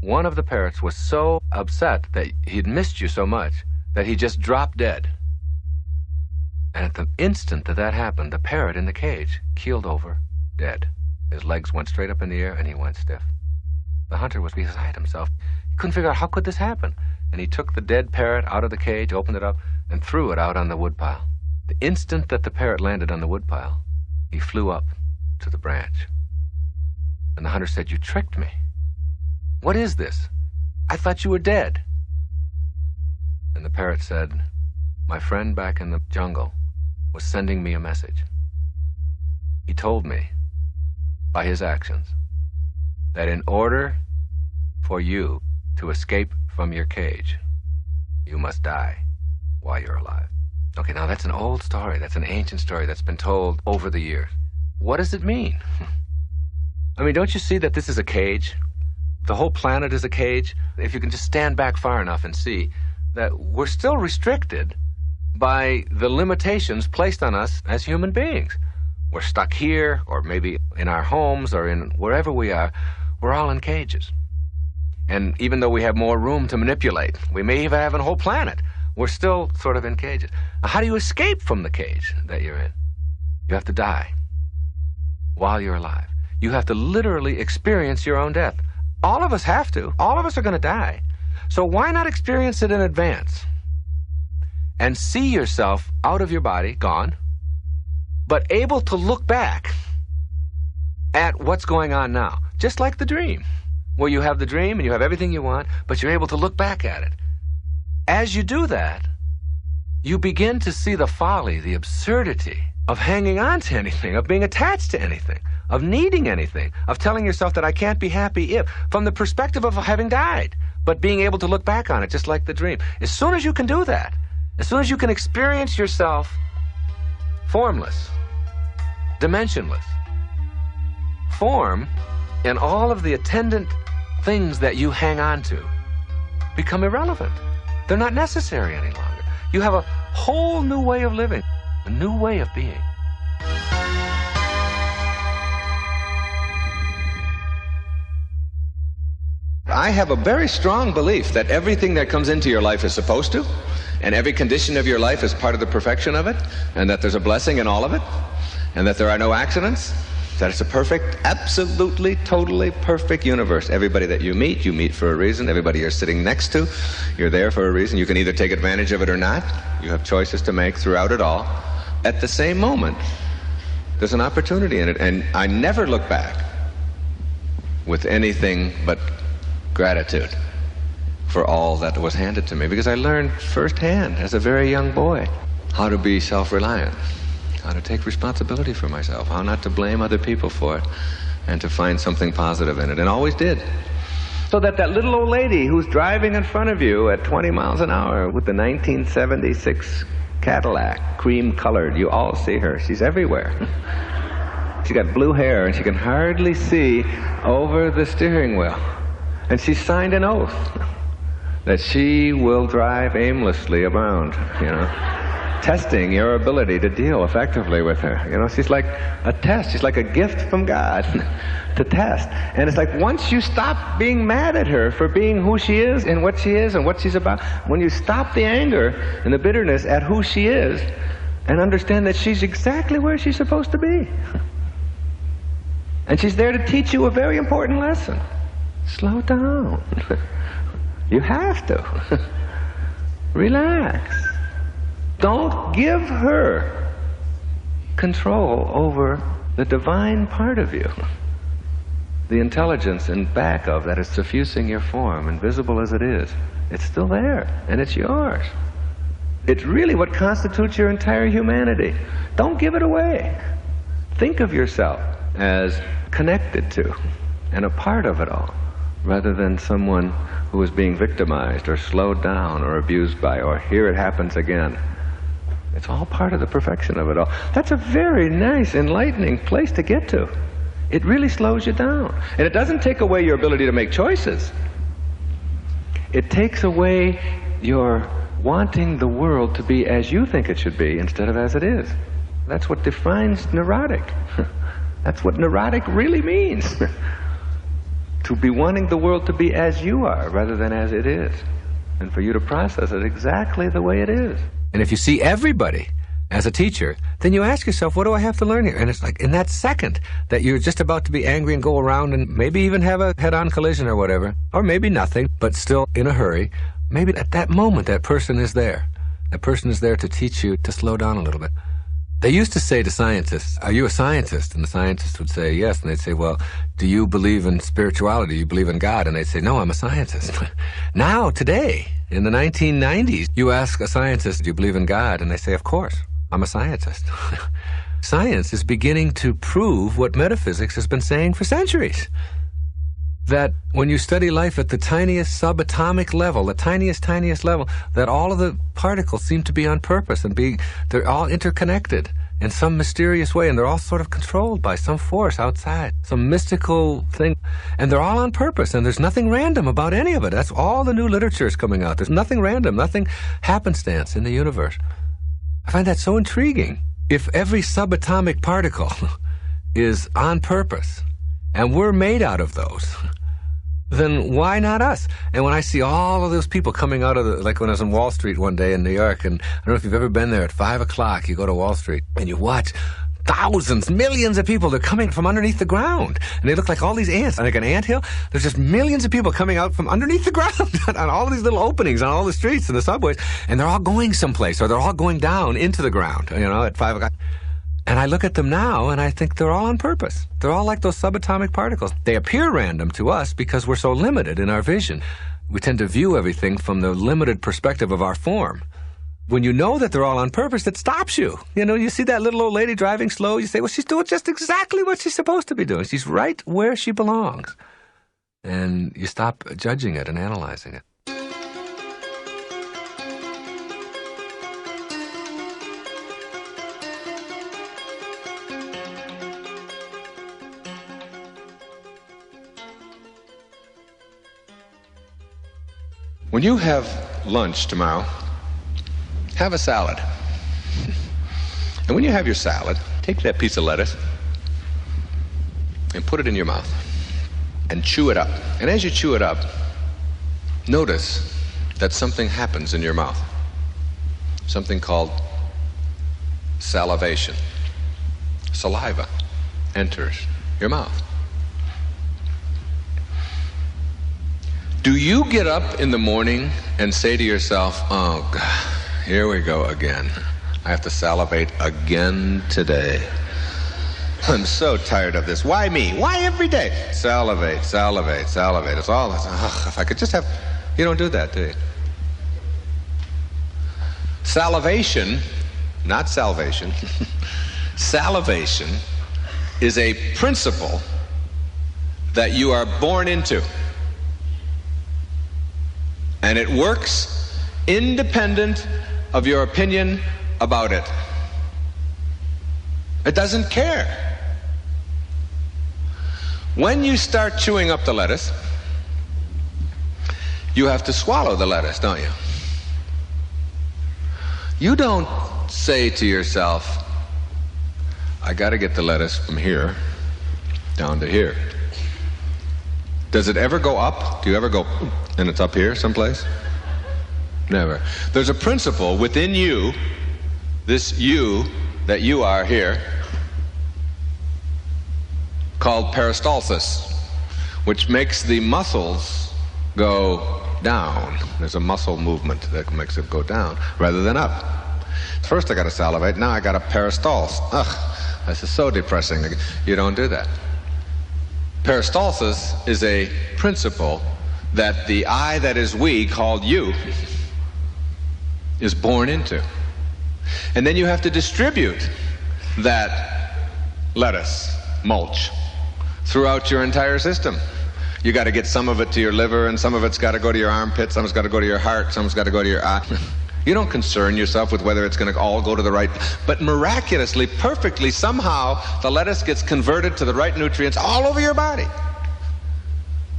one of the parrots was so upset that he'd missed you so much that he just dropped dead. And at the instant that that happened, the parrot in the cage keeled over, dead. His legs went straight up in the air, and he went stiff. The hunter was beside himself. He couldn't figure out how could this happen. And he took the dead parrot out of the cage, opened it up, and threw it out on the woodpile. The instant that the parrot landed on the woodpile, he flew up to the branch. And the hunter said, you tricked me. What is this? I thought you were dead. And the parrot said, my friend back in the jungle was sending me a message. He told me, by his actions, that in order for you to escape from your cage, you must die while you're alive. Okay, now that's an old story. That's an ancient story that's been told over the years. What does it mean? I mean, don't you see that this is a cage? The whole planet is a cage. If you can just stand back far enough and see that we're still restricted by the limitations placed on us as human beings. We're stuck here, or maybe in our homes, or in wherever we are. We're all in cages. And even though we have more room to manipulate, we may even have a whole planet, we're still sort of in cages. Now, how do you escape from the cage that you're in? You have to die. while you're alive. You have to literally experience your own death. All of us have to. All of us are going to die. So why not experience it in advance? And see yourself out of your body, gone, but able to look back at what's going on now. Just like the dream, where you have the dream and you have everything you want, but you're able to look back at it. As you do that, you begin to see the folly, the absurdity of hanging on to anything, of being attached to anything, of needing anything, of telling yourself that I can't be happy if, from the perspective of having died, but being able to look back on it just like the dream. As soon as you can do that, as soon as you can experience yourself formless, dimensionless, form and all of the attendant things that you hang on to become irrelevant. They're not necessary any longer. You have a whole new way of living, a new way of being. I have a very strong belief that everything that comes into your life is supposed to, and every condition of your life is part of the perfection of it, and that there's a blessing in all of it, and that there are no accidents, that it's a perfect, absolutely, totally perfect universe. Everybody that you meet for a reason. Everybody you're sitting next to, you're there for a reason. You can either take advantage of it or not. You have choices to make throughout it all. At the same moment, there's an opportunity in it, and I never look back with anything but gratitude for all that was handed to me, because I learned firsthand as a very young boy how to be self-reliant, how to take responsibility for myself, how not to blame other people for it, and to find something positive in it, and always did. So that little old lady who's driving in front of you at 20 miles an hour with the 1976 Cadillac, cream-colored, you all see her, she's everywhere. She's got blue hair, and she can hardly see over the steering wheel. And she signed an oath that she will drive aimlessly around, testing your ability to deal effectively with her. She's like a test. She's like a gift from God to test. And it's like once you stop being mad at her for being who she is and what she's about, when you stop the anger and the bitterness at who she is and understand that she's exactly where she's supposed to be. And she's there to teach you a very important lesson. Slow down. You have to. Relax. Don't give her control over the divine part of you. The intelligence in back of that is suffusing your form, invisible as it is. It's still there, and it's yours. It's really what constitutes your entire humanity. Don't give it away. Think of yourself as connected to and a part of it all, rather than someone who is being victimized or slowed down or abused by, or here it happens again. It's all part of the perfection of it all. That's a very nice, enlightening place to get to. It really slows you down. And it doesn't take away your ability to make choices. It takes away your wanting the world to be as you think it should be instead of as it is. That's what defines neurotic. That's what neurotic really means. To be wanting the world to be as you are rather than as it is, and for you to process it exactly the way it is. And if you see everybody as a teacher, then you ask yourself, what do I have to learn here? And it's like in that second that you're just about to be angry and go around and maybe even have a head-on collision or whatever, or maybe nothing, but still in a hurry, maybe at that moment that person is there. That person is there to teach you to slow down a little bit. They used to say to scientists, are you a scientist? And the scientist would say yes. And they'd say, well, do you believe in spirituality? Do you believe in God? And they'd say, no, I'm a scientist. Now, today, in the 1990s, you ask a scientist, do you believe in God? And they say, of course, I'm a scientist. Science is beginning to prove what metaphysics has been saying for centuries. That when you study life at the tiniest subatomic level, the tiniest level, that all of the particles seem to be on purpose and they're all interconnected in some mysterious way, and they're all sort of controlled by some force outside, some mystical thing, and they're all on purpose, and there's nothing random about any of it. That's all the new literature is coming out. There's nothing random, nothing happenstance in the universe. I find that so intriguing. If every subatomic particle is on purpose, and we're made out of those, then why not us? And when I see all of those people coming out of like when I was on Wall Street one day in New York, and I don't know if you've ever been there, at 5 o'clock, you go to Wall Street, and you watch thousands, millions of people. They're coming from underneath the ground. And they look like all these ants. Like an anthill, there's just millions of people coming out from underneath the ground on all these little openings on all the streets and the subways. And they're all going someplace, or they're all going down into the ground, at 5 o'clock. And I look at them now, and I think they're all on purpose. They're all like those subatomic particles. They appear random to us because we're so limited in our vision. We tend to view everything from the limited perspective of our form. When you know that they're all on purpose, it stops you. You see that little old lady driving slow, you say, well, she's doing just exactly what she's supposed to be doing. She's right where she belongs. And you stop judging it and analyzing it. When you have lunch tomorrow, have a salad. And when you have your salad, take that piece of lettuce and put it in your mouth and chew it up. And as you chew it up, notice that something happens in your mouth. Something called salivation. Saliva enters your mouth. Do you get up in the morning and say to yourself, oh, God, here we go again. I have to salivate again today. I'm so tired of this. Why me? Why every day? Salivate, salivate, salivate. It's all, if I could just have, you don't do that, do you? Salivation, not salvation, salivation is a principle that you are born into. And it works independent of your opinion about it. It doesn't care. When you start chewing up the lettuce, you have to swallow the lettuce, don't you? You don't say to yourself, I got to get the lettuce from here down to here. Does it ever go up? Do you ever go, and it's up here someplace? Never. There's a principle within you, this you that you are here, called peristalsis, which makes the muscles go down. There's a muscle movement that makes it go down rather than up. First I got to salivate, now I got to peristalse. Ugh, this is so depressing. You don't do that. Peristalsis is a principle that the I that is we, called you, is born into. And then you have to distribute that lettuce, mulch, throughout your entire system. You got to get some of it to your liver, and some of it's got to go to your armpit, some of it's got to go to your heart, some of it's got to go to your eye. You don't concern yourself with whether it's going to all go to the right, but miraculously, perfectly, somehow, the lettuce gets converted to the right nutrients all over your body.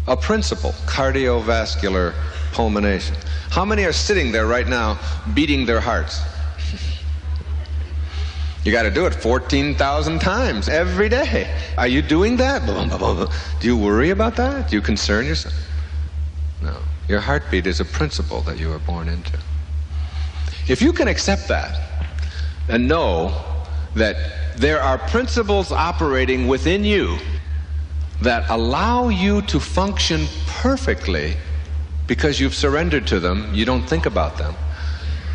A principle, cardiovascular pulmonation. How many are sitting there right now beating their hearts? You got to do it 14,000 times every day. Are you doing that? Do you worry about that? Do you concern yourself? No. Your heartbeat is a principle that you were born into. If you can accept that and know that there are principles operating within you that allow you to function perfectly because you've surrendered to them, you don't think about them,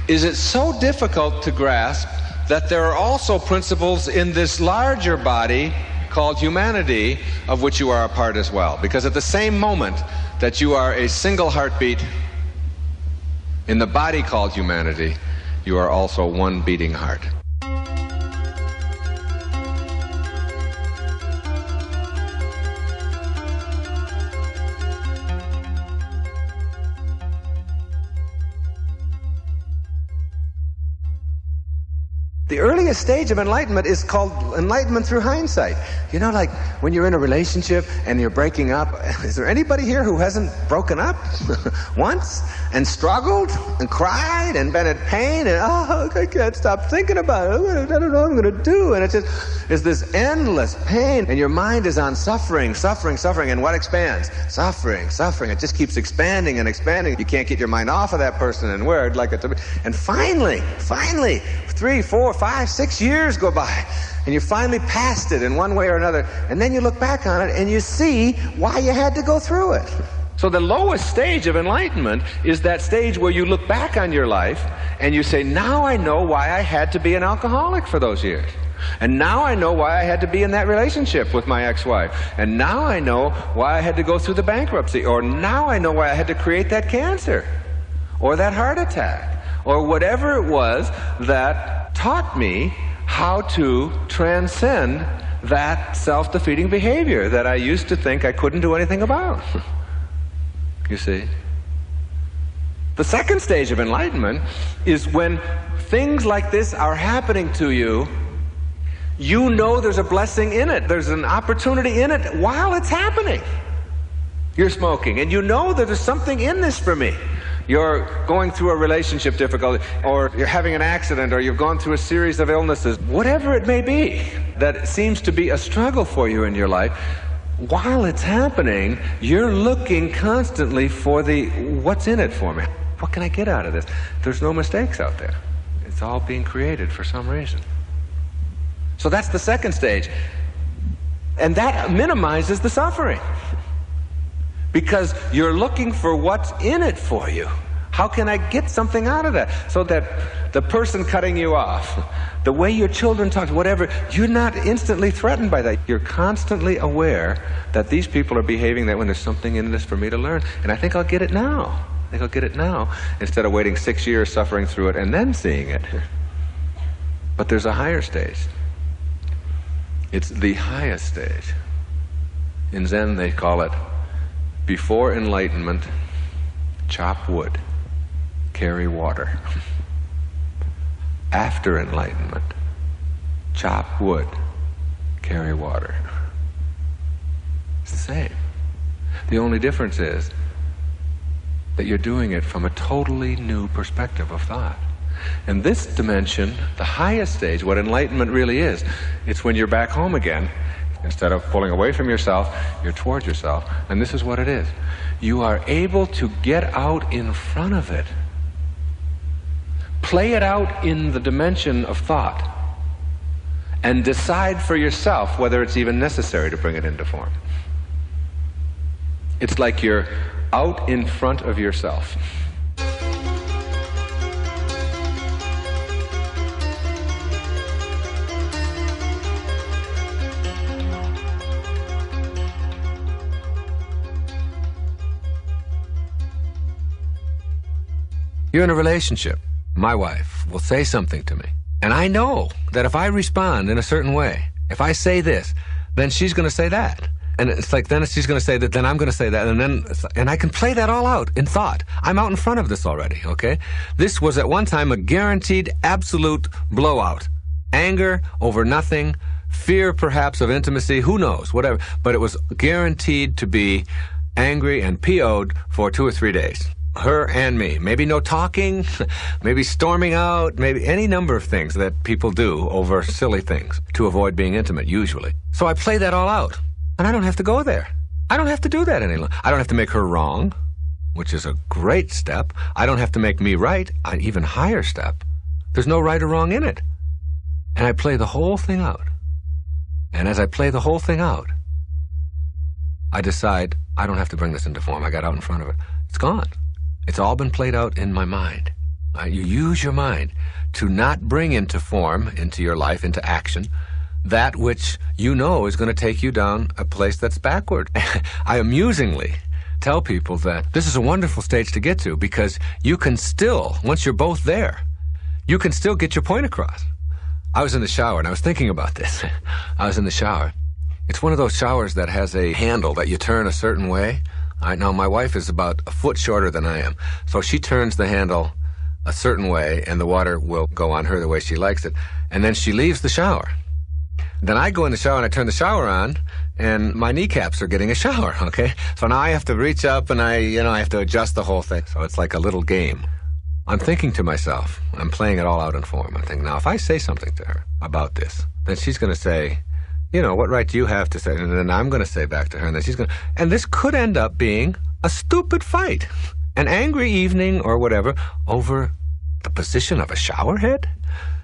is it so difficult to grasp that there are also principles in this larger body called humanity of which you are a part as well? Because at the same moment that you are a single heartbeat in the body called humanity, you are also one beating heart. The earliest stage of enlightenment is called enlightenment through hindsight. You know, like when you're in a relationship and you're breaking up, is there anybody here who hasn't broken up once and struggled and cried and been in pain and, oh, I can't stop thinking about it. I don't know what I'm going to do. And it's this endless pain, and your mind is on suffering, suffering, suffering. And what expands? Suffering, suffering. It just keeps expanding and expanding. You can't get your mind off of that person and where I'd like it to be. And finally, 3, 4, 5, 6 years go by, and you finally passed it in one way or another, and then you look back on it and you see why you had to go through it. So the lowest stage of enlightenment is that stage where you look back on your life and you say, now I know why I had to be an alcoholic for those years. And now I know why I had to be in that relationship with my ex-wife. And now I know why I had to go through the bankruptcy. Or now I know why I had to create that cancer. Or that heart attack. Or whatever it was that taught me how to transcend that self-defeating behavior that I used to think I couldn't do anything about. You see? The second stage of enlightenment is when things like this are happening to you, you know there's a blessing in it. There's an opportunity in it while it's happening. You're smoking, and you know that there's something in this for me. You're going through a relationship difficulty, or you're having an accident, or you've gone through a series of illnesses, whatever it may be that seems to be a struggle for you in your life. While it's happening, you're looking constantly for what's in it for me? What can I get out of this? There's no mistakes out there. It's all being created for some reason. So that's the second stage. And that minimizes the suffering. Because you're looking for what's in it for you. How can I get something out of that? So that the person cutting you off, the way your children talk, whatever, you're not instantly threatened by that. You're constantly aware that these people are behaving that when there's something in this for me to learn. And I think I'll get it now. I think I'll get it now, instead of waiting 6 years, suffering through it, and then seeing it. But there's a higher stage. It's the highest stage. In Zen, they call it, before enlightenment, chop wood, carry water. After enlightenment, chop wood, carry water. It's the same. The only difference is that you're doing it from a totally new perspective of thought. And this dimension, the highest stage, what enlightenment really is, it's when you're back home again. Instead of pulling away from yourself, you're towards yourself. And this is what it is. You are able to get out in front of it. Play it out in the dimension of thought. And decide for yourself whether it's even necessary to bring it into form. It's like you're out in front of yourself. You're in a relationship. My wife will say something to me. And I know that if I respond in a certain way, if I say this, then she's going to say that. And it's like, then she's going to say that, then I'm going to say that, and I can play that all out in thought. I'm out in front of this already, okay? This was at one time a guaranteed, absolute blowout. Anger over nothing, fear perhaps of intimacy, who knows, whatever. But it was guaranteed to be angry and PO'd for 2 or 3 days. Her and me. Maybe no talking, maybe storming out, maybe any number of things that people do over silly things to avoid being intimate, usually. So I play that all out. And I don't have to go there. I don't have to do that any longer. I don't have to make her wrong, which is a great step. I don't have to make me right, an even higher step. There's no right or wrong in it. And I play the whole thing out. And as I play the whole thing out, I decide I don't have to bring this into form. I got out in front of it. It's gone. It's all been played out in my mind. You use your mind to not bring into form, into your life, into action, that which you know is going to take you down a place that's backward. I amusingly tell people that this is a wonderful stage to get to because you can still, once you're both there, you can still get your point across. I was in the shower and I was thinking about this. I was in the shower. It's one of those showers that has a handle that you turn a certain way. Now, my wife is about a foot shorter than I am, so she turns the handle a certain way, and the water will go on her the way she likes it, and then she leaves the shower. Then I go in the shower, and I turn the shower on, and my kneecaps are getting a shower, okay? So now I have to reach up, and I have to adjust the whole thing, so it's like a little game. I'm thinking to myself, I'm playing it all out in form. I'm thinking, now, if I say something to her about this, then she's going to say, what right do you have to say? And then I'm going to say back to her, and then she's going to... And this could end up being a stupid fight, an angry evening or whatever, over the position of a shower head.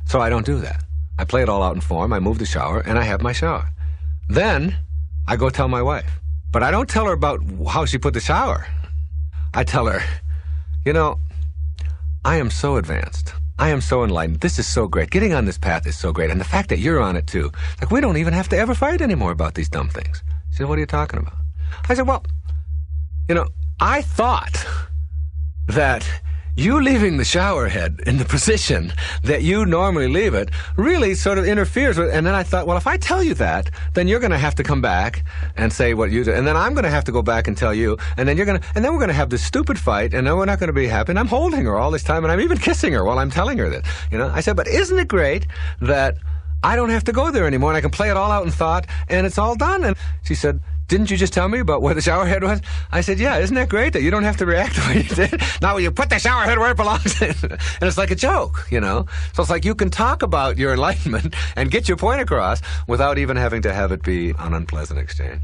So I don't do that. I play it all out in form, I move the shower, and I have my shower. Then I go tell my wife. But I don't tell her about how she put the shower. I tell her, you know, I am so advanced. I am so enlightened. This is so great. Getting on this path is so great. And the fact that you're on it too. Like, we don't even have to ever fight anymore about these dumb things. She said, what are you talking about? I said, well, you know, I thought that you leaving the shower head in the position that you normally leave it really sort of interferes with, and then I thought, well, if I tell you that, then you're going to have to come back and say what you did, and then I'm going to have to go back and tell you, and then we're going to have this stupid fight, and then we're not going to be happy, and I'm holding her all this time, and I'm even kissing her while I'm telling her that, you know. I said, but isn't it great that I don't have to go there anymore, and I can play it all out in thought, and it's all done? And she said, didn't you just tell me about where the shower head was? I said, yeah, isn't that great that you don't have to react the way you did? Now you put the shower head where it belongs. And it's like a joke, you know? So it's like you can talk about your enlightenment and get your point across without even having to have it be an unpleasant exchange.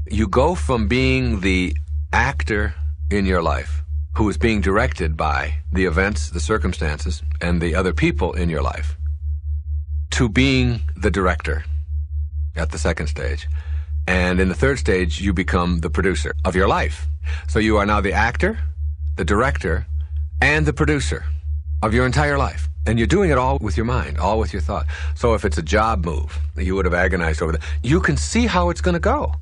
You go from being the actor in your life who is being directed by the events, the circumstances, and the other people in your life to being the director at the second stage. And in the third stage, you become the producer of your life. So you are now the actor, the director, and the producer of your entire life. And you're doing it all with your mind, all with your thought. So if it's a job move that you would have agonized over, you can see how it's going to go.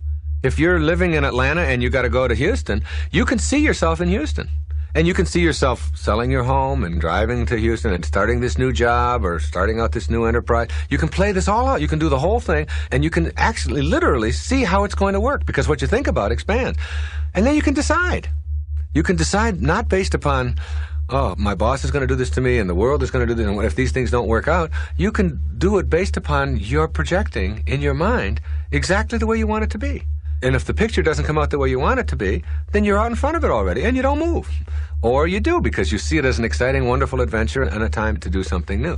If you're living in Atlanta and you got to go to Houston, you can see yourself in Houston. And you can see yourself selling your home and driving to Houston and starting this new job or starting out this new enterprise. You can play this all out. You can do the whole thing, and you can actually literally see how it's going to work, because what you think about expands. And then you can decide. You can decide not based upon, oh, my boss is going to do this to me and the world is going to do this, and if these things don't work out. You can do it based upon your projecting in your mind exactly the way you want it to be. And if the picture doesn't come out the way you want it to be, then you're out in front of it already, and you don't move. Or you do, because you see it as an exciting, wonderful adventure and a time to do something new.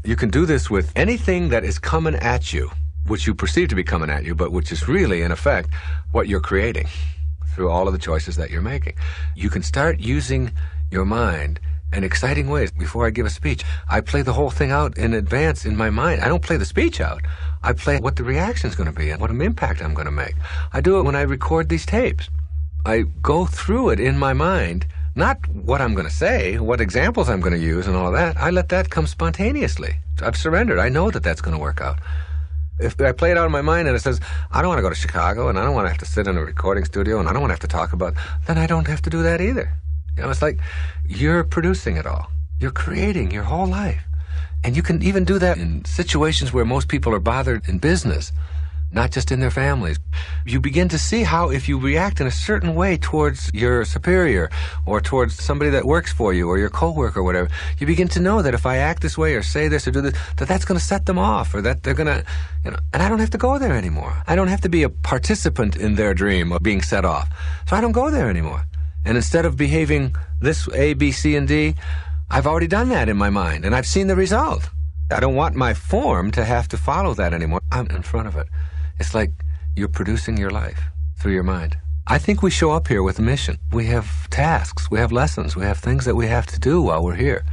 You can do this with anything that is coming at you, which you perceive to be coming at you, but which is really, in effect, what you're creating through all of the choices that you're making. You can start using your mind in exciting ways. Before I give a speech, I play the whole thing out in advance in my mind. I don't play the speech out. I play what the reaction's going to be and what impact I'm going to make. I do it when I record these tapes. I go through it in my mind, not what I'm going to say, what examples I'm going to use and all of that. I let that come spontaneously. I've surrendered. I know that that's going to work out. If I play it out in my mind and it says, I don't want to go to Chicago and I don't want to have to sit in a recording studio and I don't want to have to talk about, then I don't have to do that either. You know, it's like you're producing it all. You're creating your whole life. And you can even do that in situations where most people are bothered in business, not just in their families. You begin to see how if you react in a certain way towards your superior or towards somebody that works for you or your coworker or whatever, you begin to know that if I act this way or say this or do this, that's going to set them off, or that they're going to, you know, and I don't have to go there anymore. I don't have to be a participant in their dream of being set off. So I don't go there anymore. And instead of behaving this A, B, C, and D, I've already done that in my mind, and I've seen the result. I don't want my form to have to follow that anymore. I'm in front of it. It's like you're producing your life through your mind. I think we show up here with a mission. We have tasks, we have lessons, we have things that we have to do while we're here.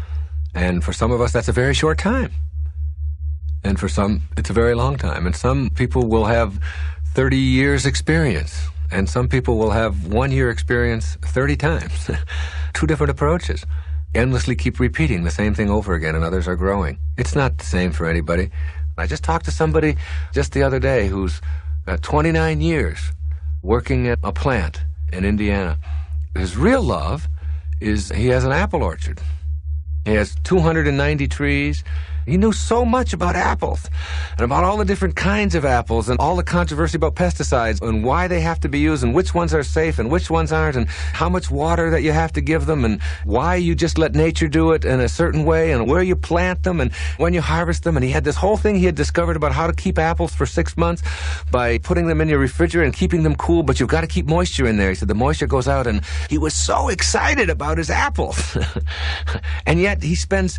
And for some of us, that's a very short time. And for some, it's a very long time. And some people will have 30 years experience. And some people will have 1 year experience 30 times. Two different approaches. Endlessly keep repeating the same thing over again, and others are growing. It's not the same for anybody. I just talked to somebody just the other day who's got 29 years working at a plant in Indiana. His real love is he has an apple orchard. He has 290 trees. He knew so much about apples and about all the different kinds of apples and all the controversy about pesticides and why they have to be used and which ones are safe and which ones aren't and how much water that you have to give them and why you just let nature do it in a certain way and where you plant them and when you harvest them. And he had this whole thing he had discovered about how to keep apples for 6 months by putting them in your refrigerator and keeping them cool, but you've got to keep moisture in there. He said the moisture goes out, and he was so excited about his apples. And yet he spends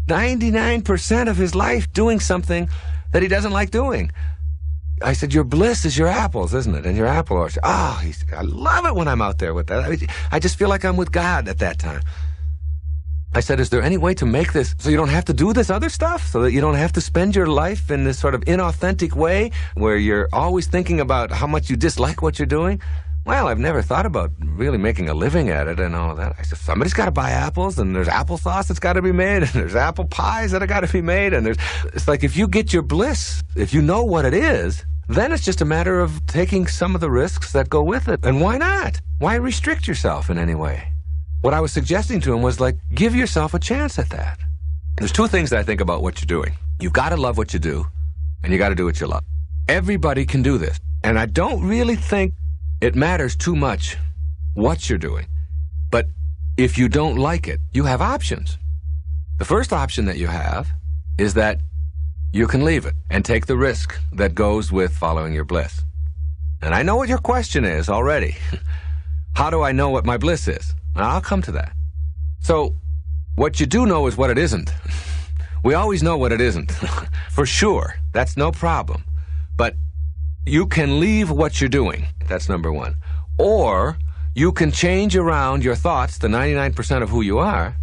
99% of his life doing something that he doesn't like doing. I said, your bliss is your apples, isn't it? And your apple orchard. Oh, I love it when I'm out there with that. I just feel like I'm with God at that time. I said, is there any way to make this so you don't have to do this other stuff, so that you don't have to spend your life in this sort of inauthentic way where you're always thinking about how much you dislike what you're doing? Well, I've never thought about really making a living at it and all of that. I said, somebody's got to buy apples, and there's applesauce that's got to be made, and there's apple pies that have got to be made, and it's like if you get your bliss, if you know what it is, then it's just a matter of taking some of the risks that go with it. And why not? Why restrict yourself in any way? What I was suggesting to him was, like, give yourself a chance at that. There's two things that I think about what you're doing. You've got to love what you do, and you got to do what you love. Everybody can do this. And I don't really think it matters too much what you're doing. But if you don't like it, you have options. The first option that you have is that you can leave it and take the risk that goes with following your bliss. And I know what your question is already. How do I know what my bliss is? And I'll come to that. So, what you do know is what it isn't. We always know what it isn't. For sure. That's no problem. But you can leave what you're doing. That's number one. Or you can change around your thoughts, the 99% of who you are,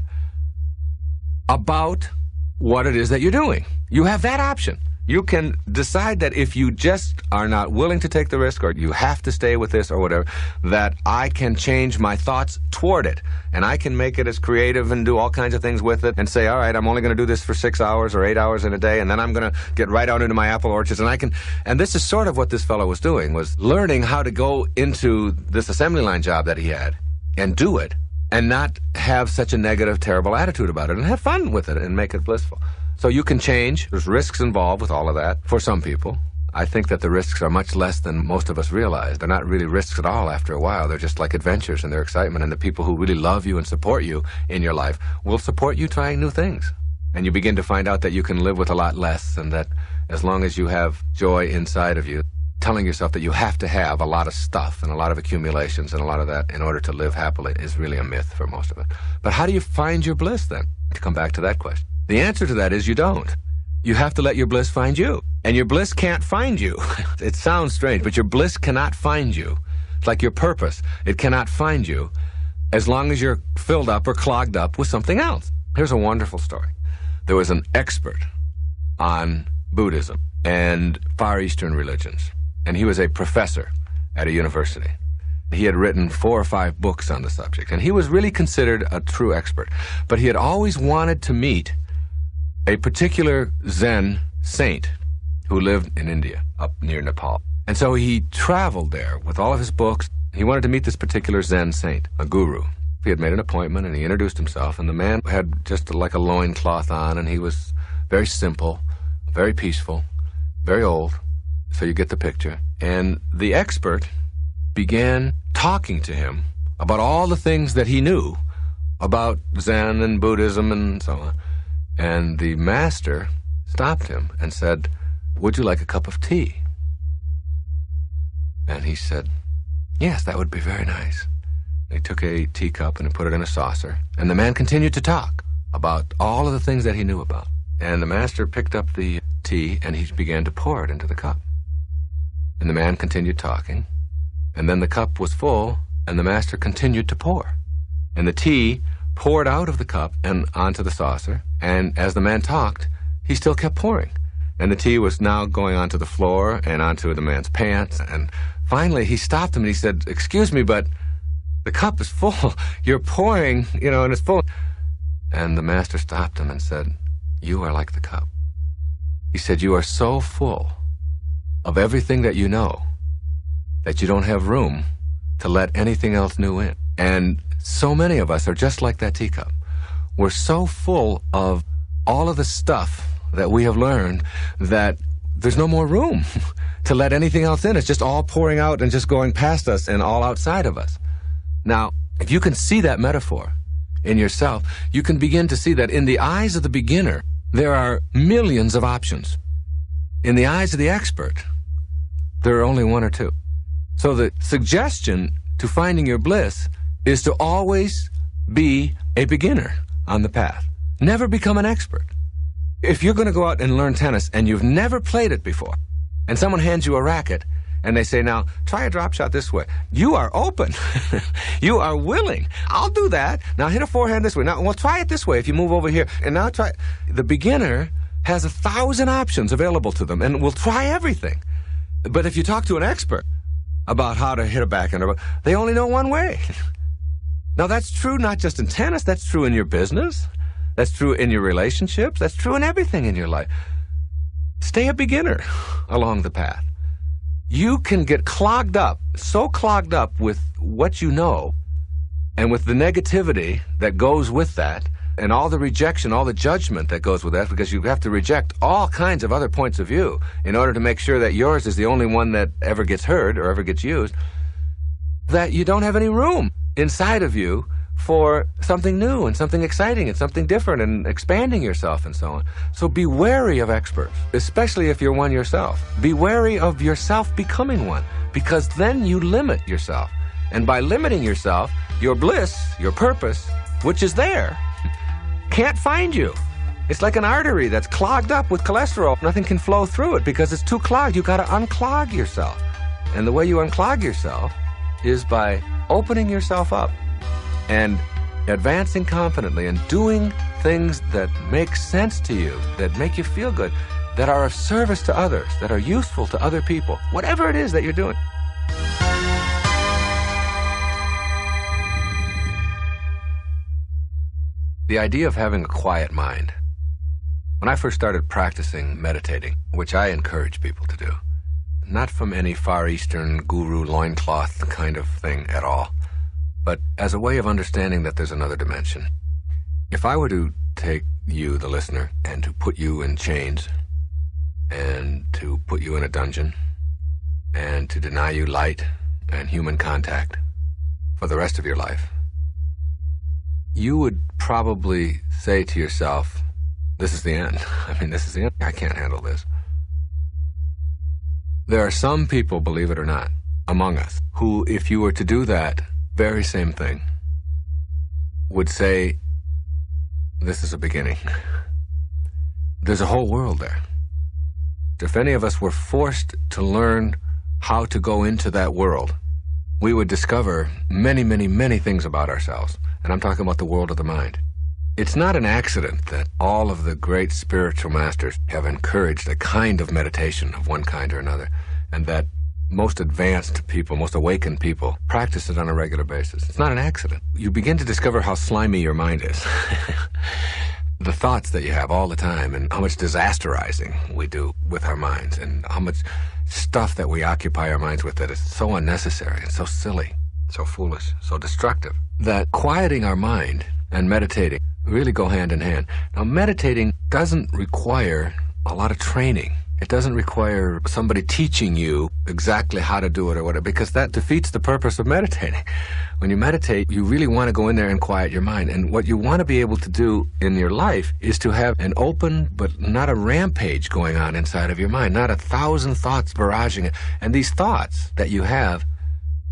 about what it is that you're doing. You have that option. You can decide that if you just are not willing to take the risk, or you have to stay with this or whatever, that I can change my thoughts toward it. And I can make it as creative and do all kinds of things with it and say, all right, I'm only going to do this for 6 hours or 8 hours in a day, and then I'm going to get right out into my apple orchards. And this is sort of what this fellow was doing, was learning how to go into this assembly line job that he had and do it and not have such a negative, terrible attitude about it and have fun with it and make it blissful. So you can change. There's risks involved with all of that for some people. I think that the risks are much less than most of us realize. They're not really risks at all after a while. They're just like adventures and their excitement. And the people who really love you and support you in your life will support you trying new things. And you begin to find out that you can live with a lot less, and that as long as you have joy inside of you, telling yourself that you have to have a lot of stuff and a lot of accumulations and a lot of that in order to live happily is really a myth for most of it. But how do you find your bliss then? To come back to that question. The answer to that is you don't. You have to let your bliss find you. And your bliss can't find you. It sounds strange, but your bliss cannot find you. It's like your purpose. It cannot find you as long as you're filled up or clogged up with something else. Here's a wonderful story. There was an expert on Buddhism and Far Eastern religions, and he was a professor at a university. He had written 4 or 5 books on the subject, and he was really considered a true expert. But he had always wanted to meet a particular Zen saint who lived in India, up near Nepal. And so he traveled there with all of his books. He wanted to meet this particular Zen saint, a guru. He had made an appointment, and he introduced himself, and the man had just like a loincloth on, and he was very simple, very peaceful, very old, so you get the picture. And the expert began talking to him about all the things that he knew about Zen and Buddhism and so on. And the master stopped him and said, "Would you like a cup of tea?" And he said, "Yes, that would be very nice." He took a teacup and he put it in a saucer. And the man continued to talk about all of the things that he knew about. And the master picked up the tea and he began to pour it into the cup. And the man continued talking. And then the cup was full, and the master continued to pour. And the tea poured out of the cup and onto the saucer. And as the man talked, he still kept pouring. And the tea was now going onto the floor and onto the man's pants. And finally, he stopped him and he said, "Excuse me, but the cup is full. You're pouring, and it's full." And the master stopped him and said, "You are like the cup." He said, "You are so full of everything that you know that you don't have room to let anything else new in." And so many of us are just like that teacup. We're so full of all of the stuff that we have learned that there's no more room to let anything else in. It's just all pouring out and just going past us and all outside of us. Now, if you can see that metaphor in yourself, you can begin to see that in the eyes of the beginner, there are millions of options. In the eyes of the expert, there are only 1 or 2. So the suggestion to finding your bliss is to always be a beginner on the path. Never become an expert. If you're going to go out and learn tennis and you've never played it before, and someone hands you a racket and they say, now, try a drop shot this way. You are open. You are willing. I'll do that. Now hit a forehand this way. Now, well, try it this way if you move over here. And now try. The beginner has 1,000 options available to them and will try everything. But if you talk to an expert about how to hit a backhand, they only know one way. Now, that's true not just in tennis. That's true in your business. That's true in your relationships. That's true in everything in your life. Stay a beginner along the path. You can get clogged up, so clogged up with what you know and with the negativity that goes with that and all the rejection, all the judgment that goes with that, because you have to reject all kinds of other points of view in order to make sure that yours is the only one that ever gets heard or ever gets used, that you don't have any room inside of you for something new and something exciting and something different and expanding yourself and so on. So be wary of experts, especially if you're one yourself. Be wary of yourself becoming one, because then you limit yourself. And by limiting yourself, your bliss, your purpose, which is there, can't find you. It's like an artery that's clogged up with cholesterol. Nothing can flow through it because it's too clogged. You got to unclog yourself. And the way you unclog yourself is by opening yourself up and advancing confidently and doing things that make sense to you, that make you feel good, that are of service to others, that are useful to other people, whatever it is that you're doing. The idea of having a quiet mind. When I first started practicing meditating, which I encourage people to do, not from any Far Eastern guru loincloth kind of thing at all, but as a way of understanding that there's another dimension. If I were to take you, the listener, and to put you in chains, and to put you in a dungeon, and to deny you light and human contact for the rest of your life, you would probably say to yourself, this is the end. I mean, this is the end. I can't handle this. There are some people, believe it or not, among us, who, if you were to do that very same thing, would say, this is a beginning. There's a whole world there. If any of us were forced to learn how to go into that world, we would discover many, many, many things about ourselves. And I'm talking about the world of the mind. It's not an accident that all of the great spiritual masters have encouraged a kind of meditation of one kind or another, and that most advanced people, most awakened people, practice it on a regular basis. It's not an accident. You begin to discover how slimy your mind is. The thoughts that you have all the time, and how much disasterizing we do with our minds, and how much stuff that we occupy our minds with that is so unnecessary and so silly, so foolish, so destructive, that quieting our mind and meditating really go hand in hand. Now, meditating doesn't require a lot of training. It doesn't require somebody teaching you exactly how to do it or whatever, because that defeats the purpose of meditating. When you meditate, you really want to go in there and quiet your mind. And what you want to be able to do in your life is to have an open, but not a rampage going on inside of your mind, not 1,000 thoughts barraging it. And these thoughts that you have,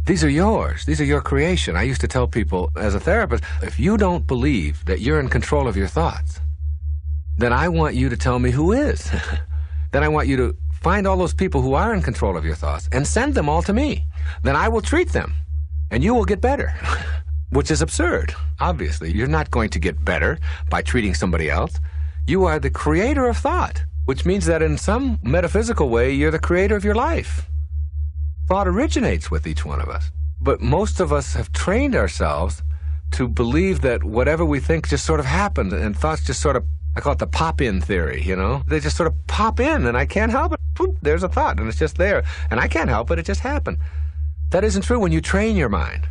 these are yours. These are your creation. I used to tell people as a therapist, if you don't believe that you're in control of your thoughts, then I want you to tell me who is. Then I want you to find all those people who are in control of your thoughts and send them all to me. Then I will treat them, and you will get better, which is absurd. Obviously, you're not going to get better by treating somebody else. You are the creator of thought, which means that in some metaphysical way, you're the creator of your life. Thought originates with each one of us. But most of us have trained ourselves to believe that whatever we think just sort of happens, and thoughts just sort of, I call it the pop-in theory, you know? They just sort of pop in, and I can't help it. Boop, there's a thought, and it's just there. And I can't help it, it just happened. That isn't true when you train your mind.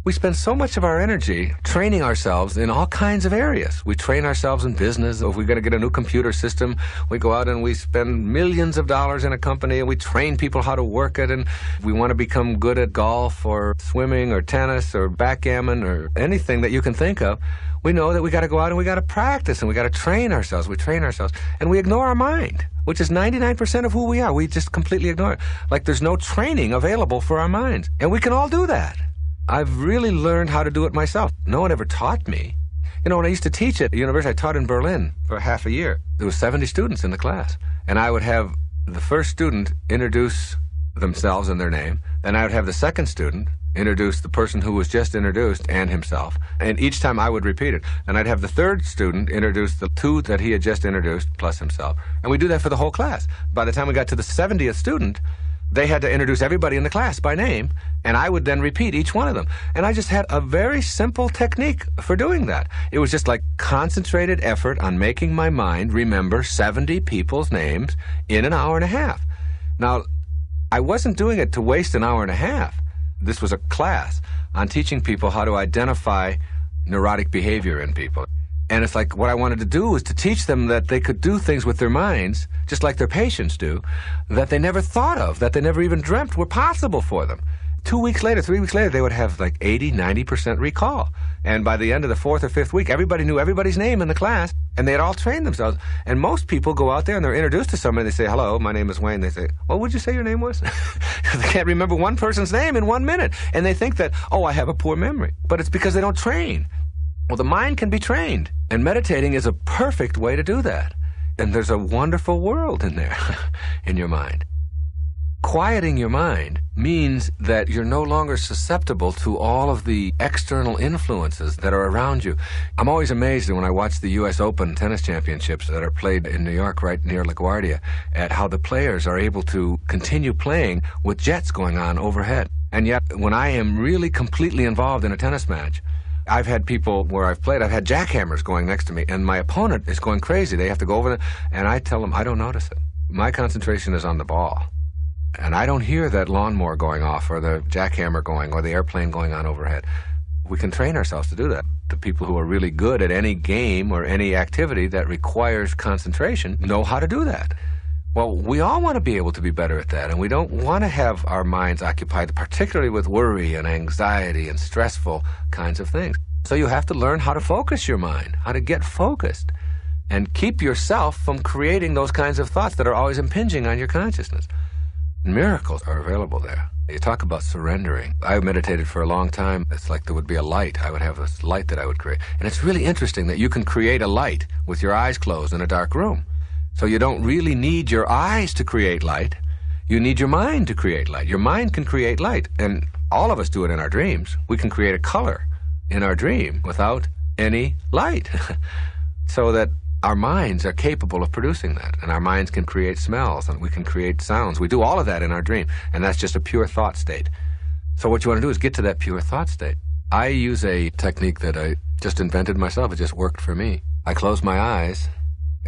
We spend so much of our energy training ourselves in all kinds of areas. We train ourselves in business. If we're going to get a new computer system, we go out and we spend millions of dollars in a company, and we train people how to work it. And if we want to become good at golf or swimming or tennis or backgammon or anything that you can think of, we know that we got to go out and we got to practice and we got to train ourselves. We train ourselves, and we ignore our mind, which is 99% of who we are. We just completely ignore it. Like there's no training available for our minds. And we can all do that. I've really learned how to do it myself. No one ever taught me. You know, when I used to teach at the university, I taught in Berlin for half a year. There was 70 students in the class. And I would have the first student introduce themselves and their name. Then I would have the second student introduce the person who was just introduced and himself. And each time I would repeat it. And I'd have the third student introduce the two that he had just introduced plus himself. And we do that for the whole class. By the time we got to the 70th student, they had to introduce everybody in the class by name, and I would then repeat each one of them. And I just had a very simple technique for doing that. It was just like concentrated effort on making my mind remember 70 people's names in an hour and a half. Now, I wasn't doing it to waste an hour and a half. This was a class on teaching people how to identify neurotic behavior in people. And it's like what I wanted to do was to teach them that they could do things with their minds, just like their patients do, that they never thought of, that they never even dreamt were possible for them. 2 weeks later, 3 weeks later, they would have like 80, 90% recall. And by the end of the 4th or 5th week, everybody knew everybody's name in the class, and they had all trained themselves. And most people go out there and they're introduced to somebody, they say, hello, my name is Wayne. They say, what would you say your name was? They can't remember one person's name in 1 minute. And they think that, oh, I have a poor memory. But it's because they don't train. Well, the mind can be trained, and meditating is a perfect way to do that. And there's a wonderful world in there, in your mind. Quieting your mind means that you're no longer susceptible to all of the external influences that are around you. I'm always amazed when I watch the U.S. Open tennis championships that are played in New York, right near LaGuardia, at how the players are able to continue playing with jets going on overhead. And yet, when I am really completely involved in a tennis match, I've had people where I've played, I've had jackhammers going next to me, and my opponent is going crazy. They have to go over there, and I tell them, I don't notice it. My concentration is on the ball. And I don't hear that lawnmower going off, or the jackhammer going, or the airplane going on overhead. We can train ourselves to do that. The people who are really good at any game or any activity that requires concentration know how to do that. Well, we all want to be able to be better at that, and we don't want to have our minds occupied, particularly with worry and anxiety and stressful kinds of things. So you have to learn how to focus your mind, how to get focused, and keep yourself from creating those kinds of thoughts that are always impinging on your consciousness. Miracles are available there. You talk about surrendering. I meditated for a long time. It's like there would be a light. I would have this light that I would create. And it's really interesting that you can create a light with your eyes closed in a dark room. So you don't really need your eyes to create light. You need your mind to create light. Your mind can create light. And all of us do it in our dreams. We can create a color in our dream without any light. So that our minds are capable of producing that. And our minds can create smells, and we can create sounds. We do all of that in our dream. And that's just a pure thought state. So what you want to do is get to that pure thought state. I use a technique that I just invented myself. It just worked for me. I close my eyes.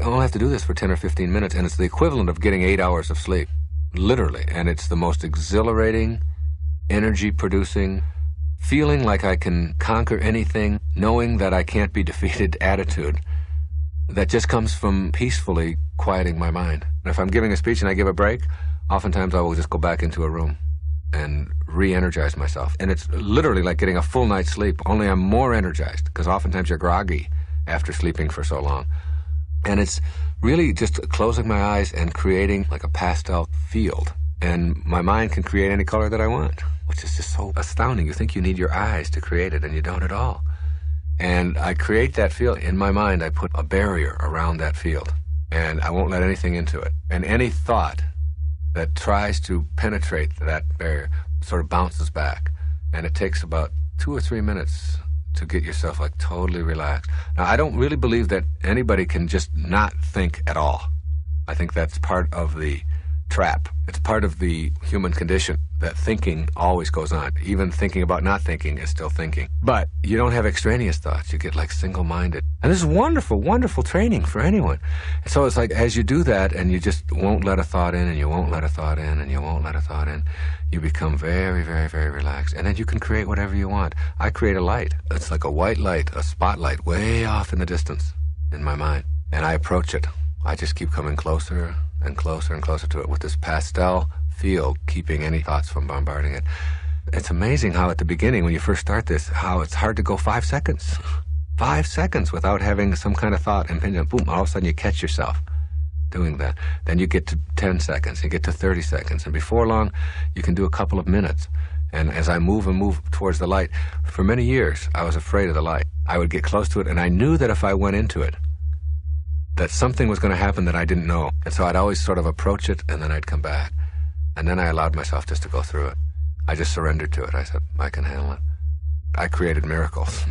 I only have to do this for 10 or 15 minutes, and it's the equivalent of getting 8 hours of sleep, literally. And it's the most exhilarating, energy-producing, feeling like I can conquer anything, knowing that I can't be defeated attitude that just comes from peacefully quieting my mind. And if I'm giving a speech and I give a break, oftentimes I will just go back into a room and re-energize myself. And it's literally like getting a full night's sleep, only I'm more energized, because oftentimes you're groggy after sleeping for so long. And it's really just closing my eyes and creating like a pastel field. And my mind can create any color that I want, which is just so astounding. You think you need your eyes to create it, and you don't at all. And I create that field. In my mind, I put a barrier around that field, and I won't let anything into it. And any thought that tries to penetrate that barrier sort of bounces back. And it takes about 2 or 3 minutes to get yourself like totally relaxed. Now, I don't really believe that anybody can just not think at all. I think that's part of the trap. It's part of the human condition that thinking always goes on. Even thinking about not thinking is still thinking. But you don't have extraneous thoughts. You get like single-minded. And this is wonderful, wonderful training for anyone. So it's like as you do that and you just won't let a thought in, and you won't let a thought in, and you won't let a thought in, you become very, very, very relaxed. And then you can create whatever you want. I create a light. It's like a white light, a spotlight way off in the distance in my mind. And I approach it. I just keep coming closer and closer and closer to it with this pastel field, keeping any thoughts from bombarding it. It's amazing how at the beginning, when you first start this, how it's hard to go 5 seconds. 5 seconds without having some kind of thought impinge on. Boom, all of a sudden you catch yourself doing that. Then you get to 10 seconds, you get to 30 seconds, and before long, you can do a couple of minutes. And as I move and move towards the light, for many years, I was afraid of the light. I would get close to it, and I knew that if I went into it, that something was going to happen that I didn't know. And so I'd always sort of approach it, and then I'd come back. And then I allowed myself just to go through it. I just surrendered to it. I said, I can handle it. I created miracles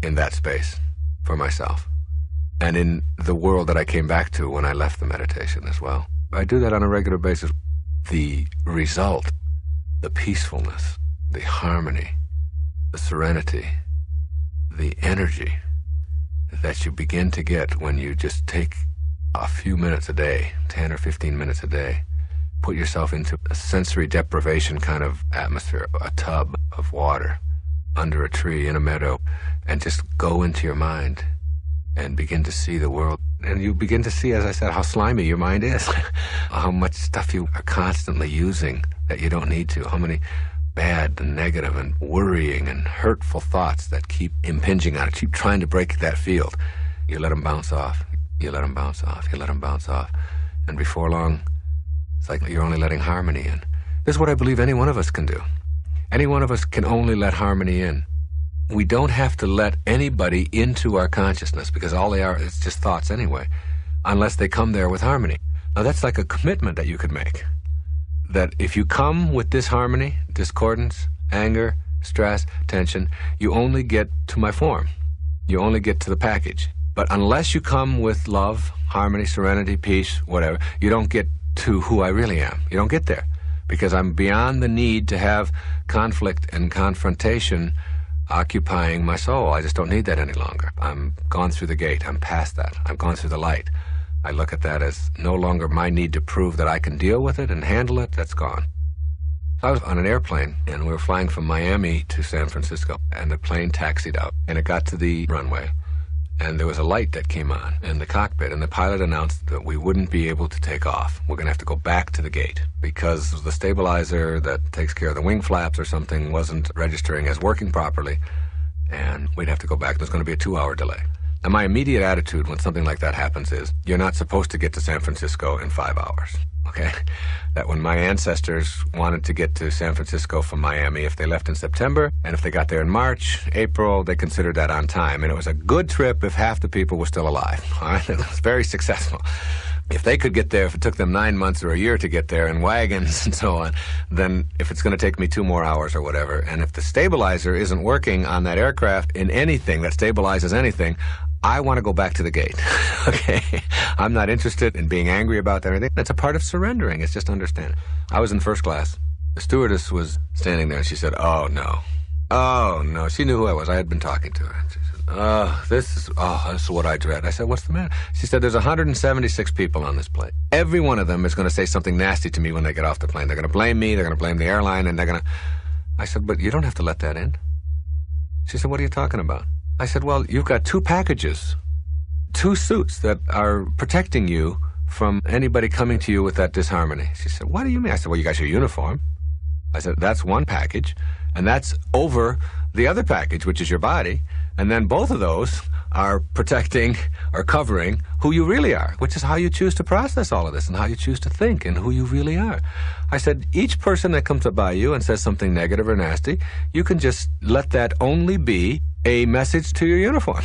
in that space for myself. And in the world that I came back to when I left the meditation as well. I do that on a regular basis. The result, the peacefulness, the harmony, the serenity, the energy that you begin to get when you just take a few minutes a day, 10 or 15 minutes a day, put yourself into a sensory deprivation kind of atmosphere, a tub of water, under a tree, in a meadow, and just go into your mind and begin to see the world. And you begin to see, as I said, how slimy your mind is, how much stuff you are constantly using that you don't need to, how many bad and negative and worrying and hurtful thoughts that keep impinging on it, keep trying to break that field. You let them bounce off, you let them bounce off, you let them bounce off. And before long, it's like you're only letting harmony in. This is what I believe any one of us can do. Any one of us can only let harmony in. We don't have to let anybody into our consciousness, because all they are is just thoughts anyway, unless they come there with harmony. Now that's like a commitment that you could make. That if you come with disharmony, discordance, anger, stress, tension, you only get to my form. You only get to the package. But unless you come with love, harmony, serenity, peace, whatever, you don't get to who I really am. You don't get there. Because I'm beyond the need to have conflict and confrontation occupying my soul. I just don't need that any longer. I'm gone through the gate. I'm past that. I've gone through the light. I look at that as no longer my need to prove that I can deal with it and handle it. That's gone. I was on an airplane, and we were flying from Miami to San Francisco, and the plane taxied out, and it got to the runway, and there was a light that came on in the cockpit, and the pilot announced that we wouldn't be able to take off. We're going to have to go back to the gate because the stabilizer that takes care of the wing flaps or something wasn't registering as working properly, and we'd have to go back. There's going to be a 2-hour delay. Now, my immediate attitude when something like that happens is, you're not supposed to get to San Francisco in 5 hours, okay? That when my ancestors wanted to get to San Francisco from Miami, if they left in September, and if they got there in March, April, they considered that on time. And it was a good trip if half the people were still alive, all right? It was very successful. If they could get there, if it took them 9 months or a year to get there in wagons and so on, then if it's going to take me 2 more hours or whatever, and if the stabilizer isn't working on that aircraft in anything that stabilizes anything, I want to go back to the gate, okay? I'm not interested in being angry about anything. That's a part of surrendering. It's just understanding. I was in first class. The stewardess was standing there, and she said, oh, no. Oh, no. She knew who I was. I had been talking to her. She said, this is what I dread. I said, what's the matter? She said, there's 176 people on this plane. Every one of them is going to say something nasty to me when they get off the plane. They're going to blame me. They're going to blame the airline, and they're going to... I said, but you don't have to let that in. She said, what are you talking about? I said, well, you've got 2 packages, 2 suits that are protecting you from anybody coming to you with that disharmony. She said, what do you mean? I said, well, you got your uniform. I said, that's one package, and that's over the other package, which is your body, and then both of those are protecting or covering who you really are, which is how you choose to process all of this and how you choose to think and who you really are. I said, each person that comes up by you and says something negative or nasty, you can just let that only be a message to your uniform,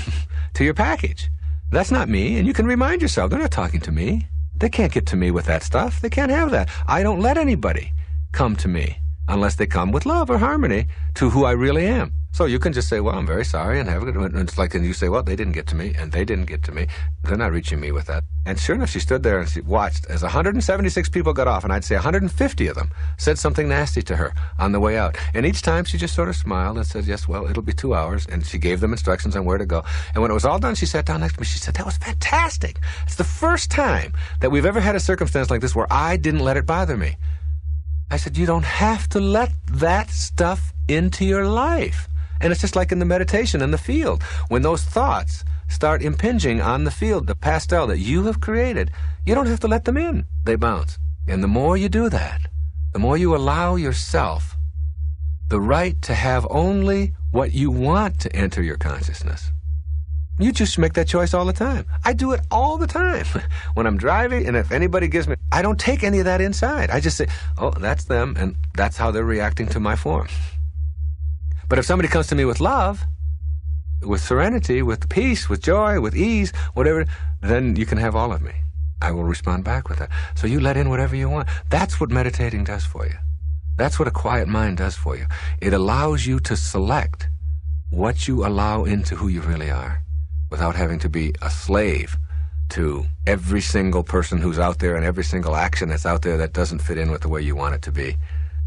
to your package. That's not me, and you can remind yourself, they're not talking to me. They can't get to me with that stuff. They can't have that. I don't let anybody come to me unless they come with love or harmony to who I really am. So you can just say, well, I'm very sorry, and have a good one. And it's like, and you say, well, they didn't get to me, and they didn't get to me. They're not reaching me with that. And sure enough, she stood there and she watched as 176 people got off, and I'd say 150 of them said something nasty to her on the way out. And each time she just sort of smiled and said, yes, well, it'll be 2 hours. And she gave them instructions on where to go. And when it was all done, she sat down next to me. She said, that was fantastic. It's the first time that we've ever had a circumstance like this where I didn't let it bother me. I said, you don't have to let that stuff into your life. And it's just like in the meditation in the field. When those thoughts start impinging on the field, the pastel that you have created, you don't have to let them in. They bounce. And the more you do that, the more you allow yourself the right to have only what you want to enter your consciousness. You just make that choice all the time. I do it all the time. When I'm driving, and if anybody gives me... I don't take any of that inside. I just say, oh, that's them, and that's how they're reacting to my form. But if somebody comes to me with love, with serenity, with peace, with joy, with ease, whatever, then you can have all of me. I will respond back with that. So you let in whatever you want. That's what meditating does for you. That's what a quiet mind does for you. It allows you to select what you allow into who you really are without having to be a slave to every single person who's out there and every single action that's out there that doesn't fit in with the way you want it to be.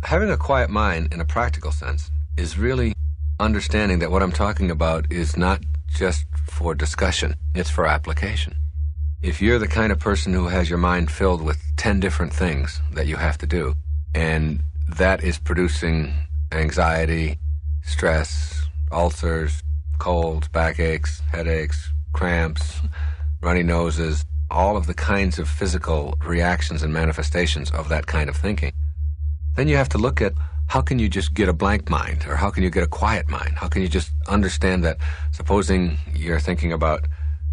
Having a quiet mind in a practical sense is really understanding that what I'm talking about is not just for discussion, it's for application. If you're the kind of person who has your mind filled with 10 different things that you have to do, and that is producing anxiety, stress, ulcers, colds, backaches, headaches, cramps, runny noses, all of the kinds of physical reactions and manifestations of that kind of thinking, then you have to look at how can you just get a blank mind, or how can you get a quiet mind? How can you just understand that, supposing you're thinking about,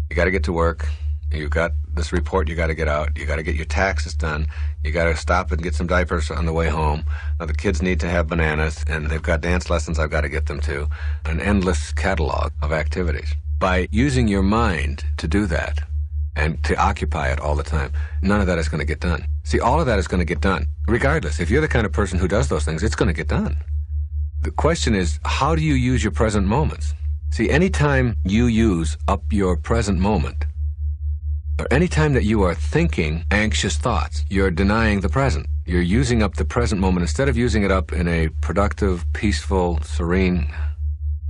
you got to get to work, you've got this report you got to get out, you got to get your taxes done, you got to stop and get some diapers on the way home, now the kids need to have bananas, and they've got dance lessons I've got to get them to, an endless catalog of activities. By using your mind to do that, and to occupy it all the time, none of that is going to get done. See, all of that is going to get done. Regardless, if you're the kind of person who does those things, it's going to get done. The question is, how do you use your present moments? See, anytime you use up your present moment, or anytime that you are thinking anxious thoughts, you're denying the present. You're using up the present moment instead of using it up in a productive, peaceful, serene,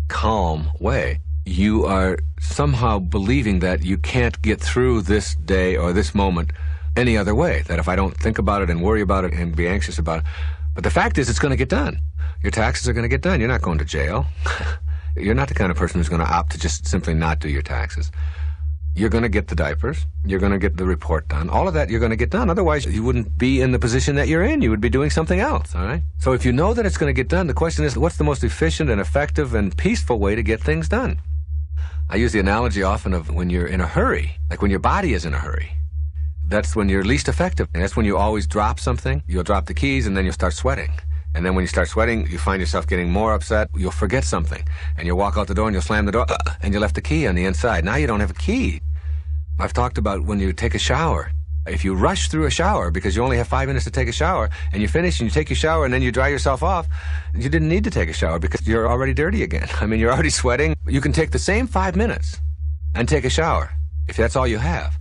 calm way. You are somehow believing that you can't get through this day or this moment any other way, that if I don't think about it and worry about it and be anxious about it. But the fact is, it's going to get done. Your taxes are going to get done. You're not going to jail. You're not the kind of person who's going to opt to just simply not do your taxes. You're going to get the diapers. You're going to get the report done. All of that you're going to get done. Otherwise, you wouldn't be in the position that you're in. You would be doing something else, all right? So if you know that it's going to get done, the question is, what's the most efficient and effective and peaceful way to get things done? I use the analogy often of when you're in a hurry, like when your body is in a hurry. That's when you're least effective. And that's when you always drop something. You'll drop the keys and then you'll start sweating. And then when you start sweating, you find yourself getting more upset. You'll forget something. And you'll walk out the door and you'll slam the door, and you left the key on the inside. Now you don't have a key. I've talked about when you take a shower. If you rush through a shower because you only have 5 minutes to take a shower, and you finish and you take your shower and then you dry yourself off, you didn't need to take a shower because you're already dirty again. I mean, you're already sweating. You can take the same 5 minutes and take a shower if that's all you have.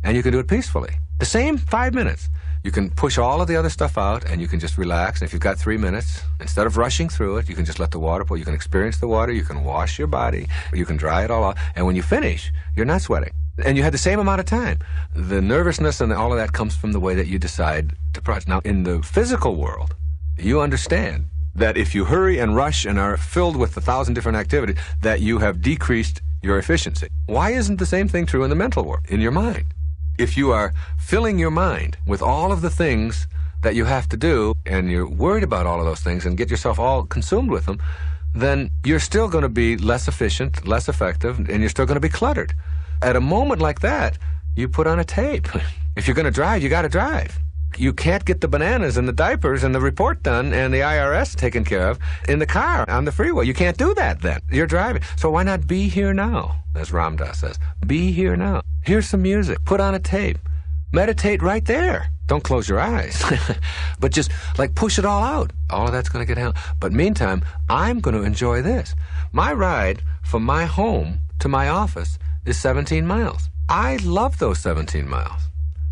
And you can do it peacefully. The same 5 minutes. You can push all of the other stuff out and you can just relax. And if you've got 3 minutes, instead of rushing through it, you can just let the water pour. You can experience the water. You can wash your body. You can dry it all out. And when you finish, you're not sweating. And you had the same amount of time. The nervousness and all of that comes from the way that you decide to process. Now, in the physical world, you understand that if you hurry and rush and are filled with 1,000 different activities, that you have decreased your efficiency. Why isn't the same thing true in the mental world, in your mind? If you are filling your mind with all of the things that you have to do, and you're worried about all of those things and get yourself all consumed with them, then you're still going to be less efficient, less effective, and you're still going to be cluttered. At a moment like that, you put on a tape. If you're going to drive, you got to drive. You can't get the bananas and the diapers and the report done and the IRS taken care of in the car on the freeway. You can't do that then. You're driving. So why not be here now, as Ram Dass says. Be here now. Here's some music. Put on a tape. Meditate right there. Don't close your eyes. But just, like, push it all out. All of that's going to get handled. But meantime, I'm going to enjoy this. My ride from my home to my office is 17 miles. I love those 17 miles.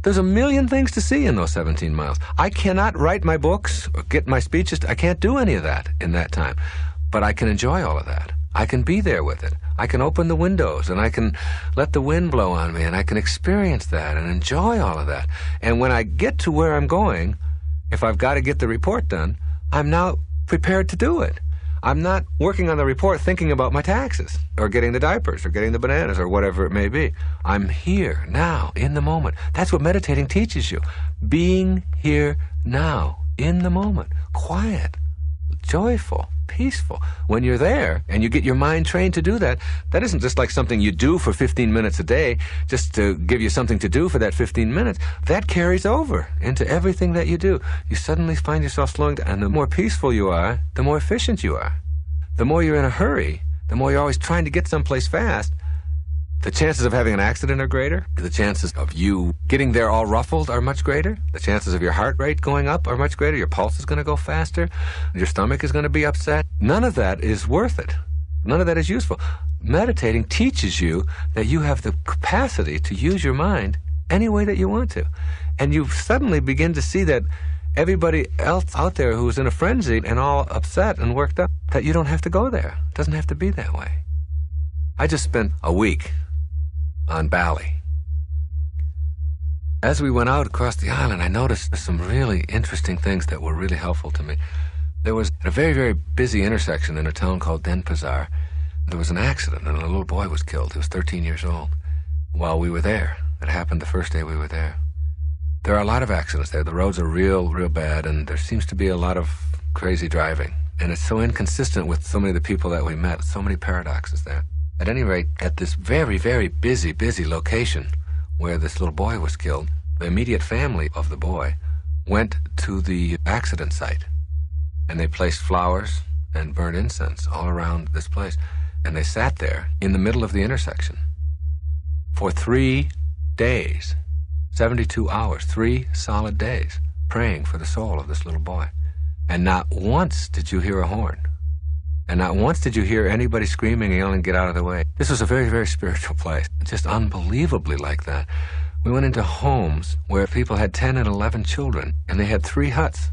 There's a million things to see in those 17 miles. I cannot write my books or get my speeches. I can't do any of that in that time. But I can enjoy all of that. I can be there with it. I can open the windows and I can let the wind blow on me and I can experience that and enjoy all of that. And when I get to where I'm going, if I've got to get the report done, I'm now prepared to do it. I'm not working on the report thinking about my taxes or getting the diapers or getting the bananas or whatever it may be. I'm here now in the moment. That's what meditating teaches you. Being here now in the moment. Quiet, joyful, peaceful. When you're there and you get your mind trained to do that, that isn't just like something you do for 15 minutes a day just to give you something to do for that 15 minutes. That carries over into everything that you do. You suddenly find yourself slowing down, and the more peaceful you are, the more efficient you are. The more you're in a hurry, the more you're always trying to get someplace fast, The chances of having an accident are greater. The chances of you getting there all ruffled are much greater. The chances of your heart rate going up are much greater. Your pulse is going to go faster. Your stomach is going to be upset. None of that is worth it. None of that is useful. Meditating teaches you that you have the capacity to use your mind any way that you want to. And you suddenly begin to see that everybody else out there who is in a frenzy and all upset and worked up, that you don't have to go there. It doesn't have to be that way. I just spent a week on Bali. As we went out across the island, I noticed some really interesting things that were really helpful to me. There was a very, very busy intersection in a town called Denpasar. There was an accident and a little boy was killed. He was 13 years old while we were there. It happened the first day we were there. There are a lot of accidents there. The roads are real, real bad, and there seems to be a lot of crazy driving. And it's so inconsistent with so many of the people that we met. So many paradoxes there. At any rate, at this very, very busy location where this little boy was killed, the immediate family of the boy went to the accident site. And they placed flowers and burned incense all around this place. And they sat there in the middle of the intersection for 3 days, 72 hours, 3 solid days, praying for the soul of this little boy. And not once did you hear a horn. And not once did you hear anybody screaming and yelling, "Get out of the way." This was a very, very spiritual place, just unbelievably like that. We went into homes where people had 10 and 11 children, and they had 3 huts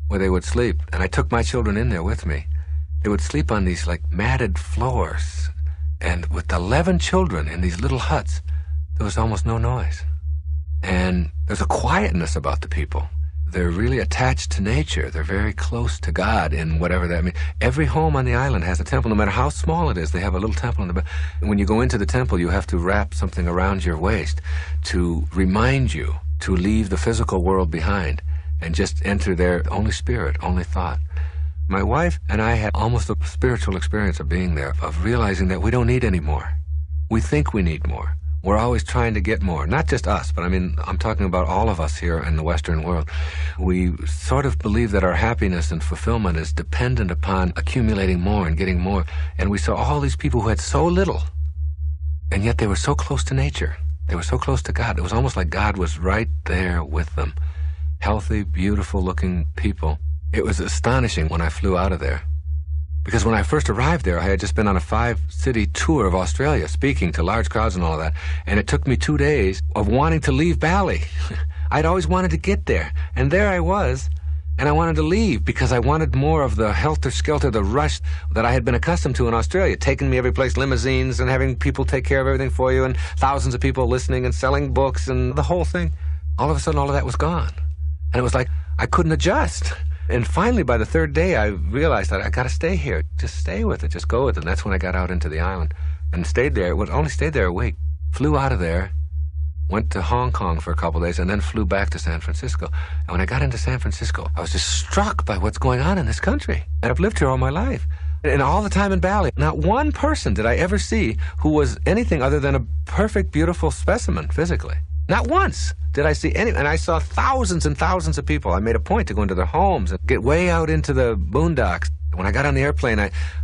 where they would sleep. And I took my children in there with me. They would sleep on these like matted floors. And with 11 children in these little huts, there was almost no noise. And there's a quietness about the people. They're really attached to nature. They're very close to God in whatever that means. Every home on the island has a temple. No matter how small it is, they have a little temple in the back. When you go into the temple, you have to wrap something around your waist to remind you to leave the physical world behind and just enter there, only spirit, only thought. My wife and I had almost a spiritual experience of being there, of realizing that we don't need any more. We think we need more. We're always trying to get more. Not just us, but I mean, I'm talking about all of us here in the Western world. We sort of believe that our happiness and fulfillment is dependent upon accumulating more and getting more. And we saw all these people who had so little, and yet they were so close to nature. They were so close to God. It was almost like God was right there with them. Healthy, beautiful-looking people. It was astonishing when I flew out of there. Because when I first arrived there, I had just been on a 5-city tour of Australia, speaking to large crowds and all that, and it took me 2 days of wanting to leave Bali. I'd always wanted to get there, and there I was, and I wanted to leave because I wanted more of the helter-skelter, the rush that I had been accustomed to in Australia, taking me every place, limousines, and having people take care of everything for you, and thousands of people listening and selling books, and the whole thing. All of a sudden, all of that was gone. And it was like I couldn't adjust. And finally, by the 3rd day, I realized that I got to stay here. Just stay with it. Just go with it. And that's when I got out into the island and stayed there. Only stayed there a week. Flew out of there, went to Hong Kong for a couple of days, and then flew back to San Francisco. And when I got into San Francisco, I was just struck by what's going on in this country. And I've lived here all my life. And all the time in Bali, not one person did I ever see who was anything other than a perfect, beautiful specimen physically. Not once did I see any, and I saw thousands and thousands of people. I made a point to go into their homes and get way out into the boondocks. When I got on the airplane,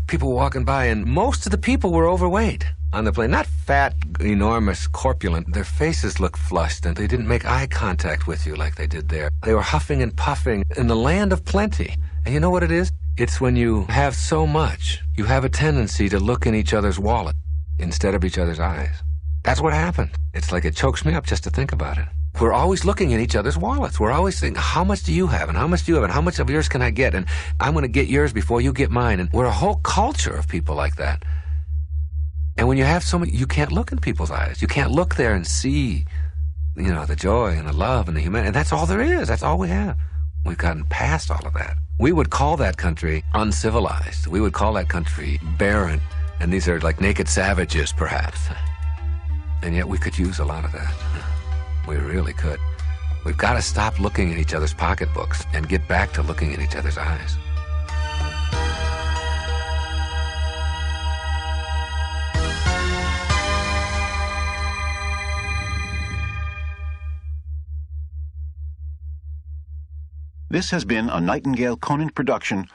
people were walking by, and most of the people were overweight on the plane. Not fat, enormous, corpulent. Their faces looked flushed, and they didn't make eye contact with you like they did there. They were huffing and puffing in the land of plenty. And you know what it is? It's when you have so much, you have a tendency to look in each other's wallet instead of each other's eyes. That's what happened. It's like it chokes me up just to think about it. We're always looking in each other's wallets. We're always saying, how much do you have? And how much do you have? And how much of yours can I get? And I'm going to get yours before you get mine. And we're a whole culture of people like that. And when you have so many, you can't look in people's eyes. You can't look there and see, the joy and the love and the humanity. And that's all there is. That's all we have. We've gotten past all of that. We would call that country uncivilized. We would call that country barren. And these are like naked savages, perhaps. And yet we could use a lot of that. We really could. We've got to stop looking at each other's pocketbooks and get back to looking in each other's eyes. This has been a Nightingale Conant production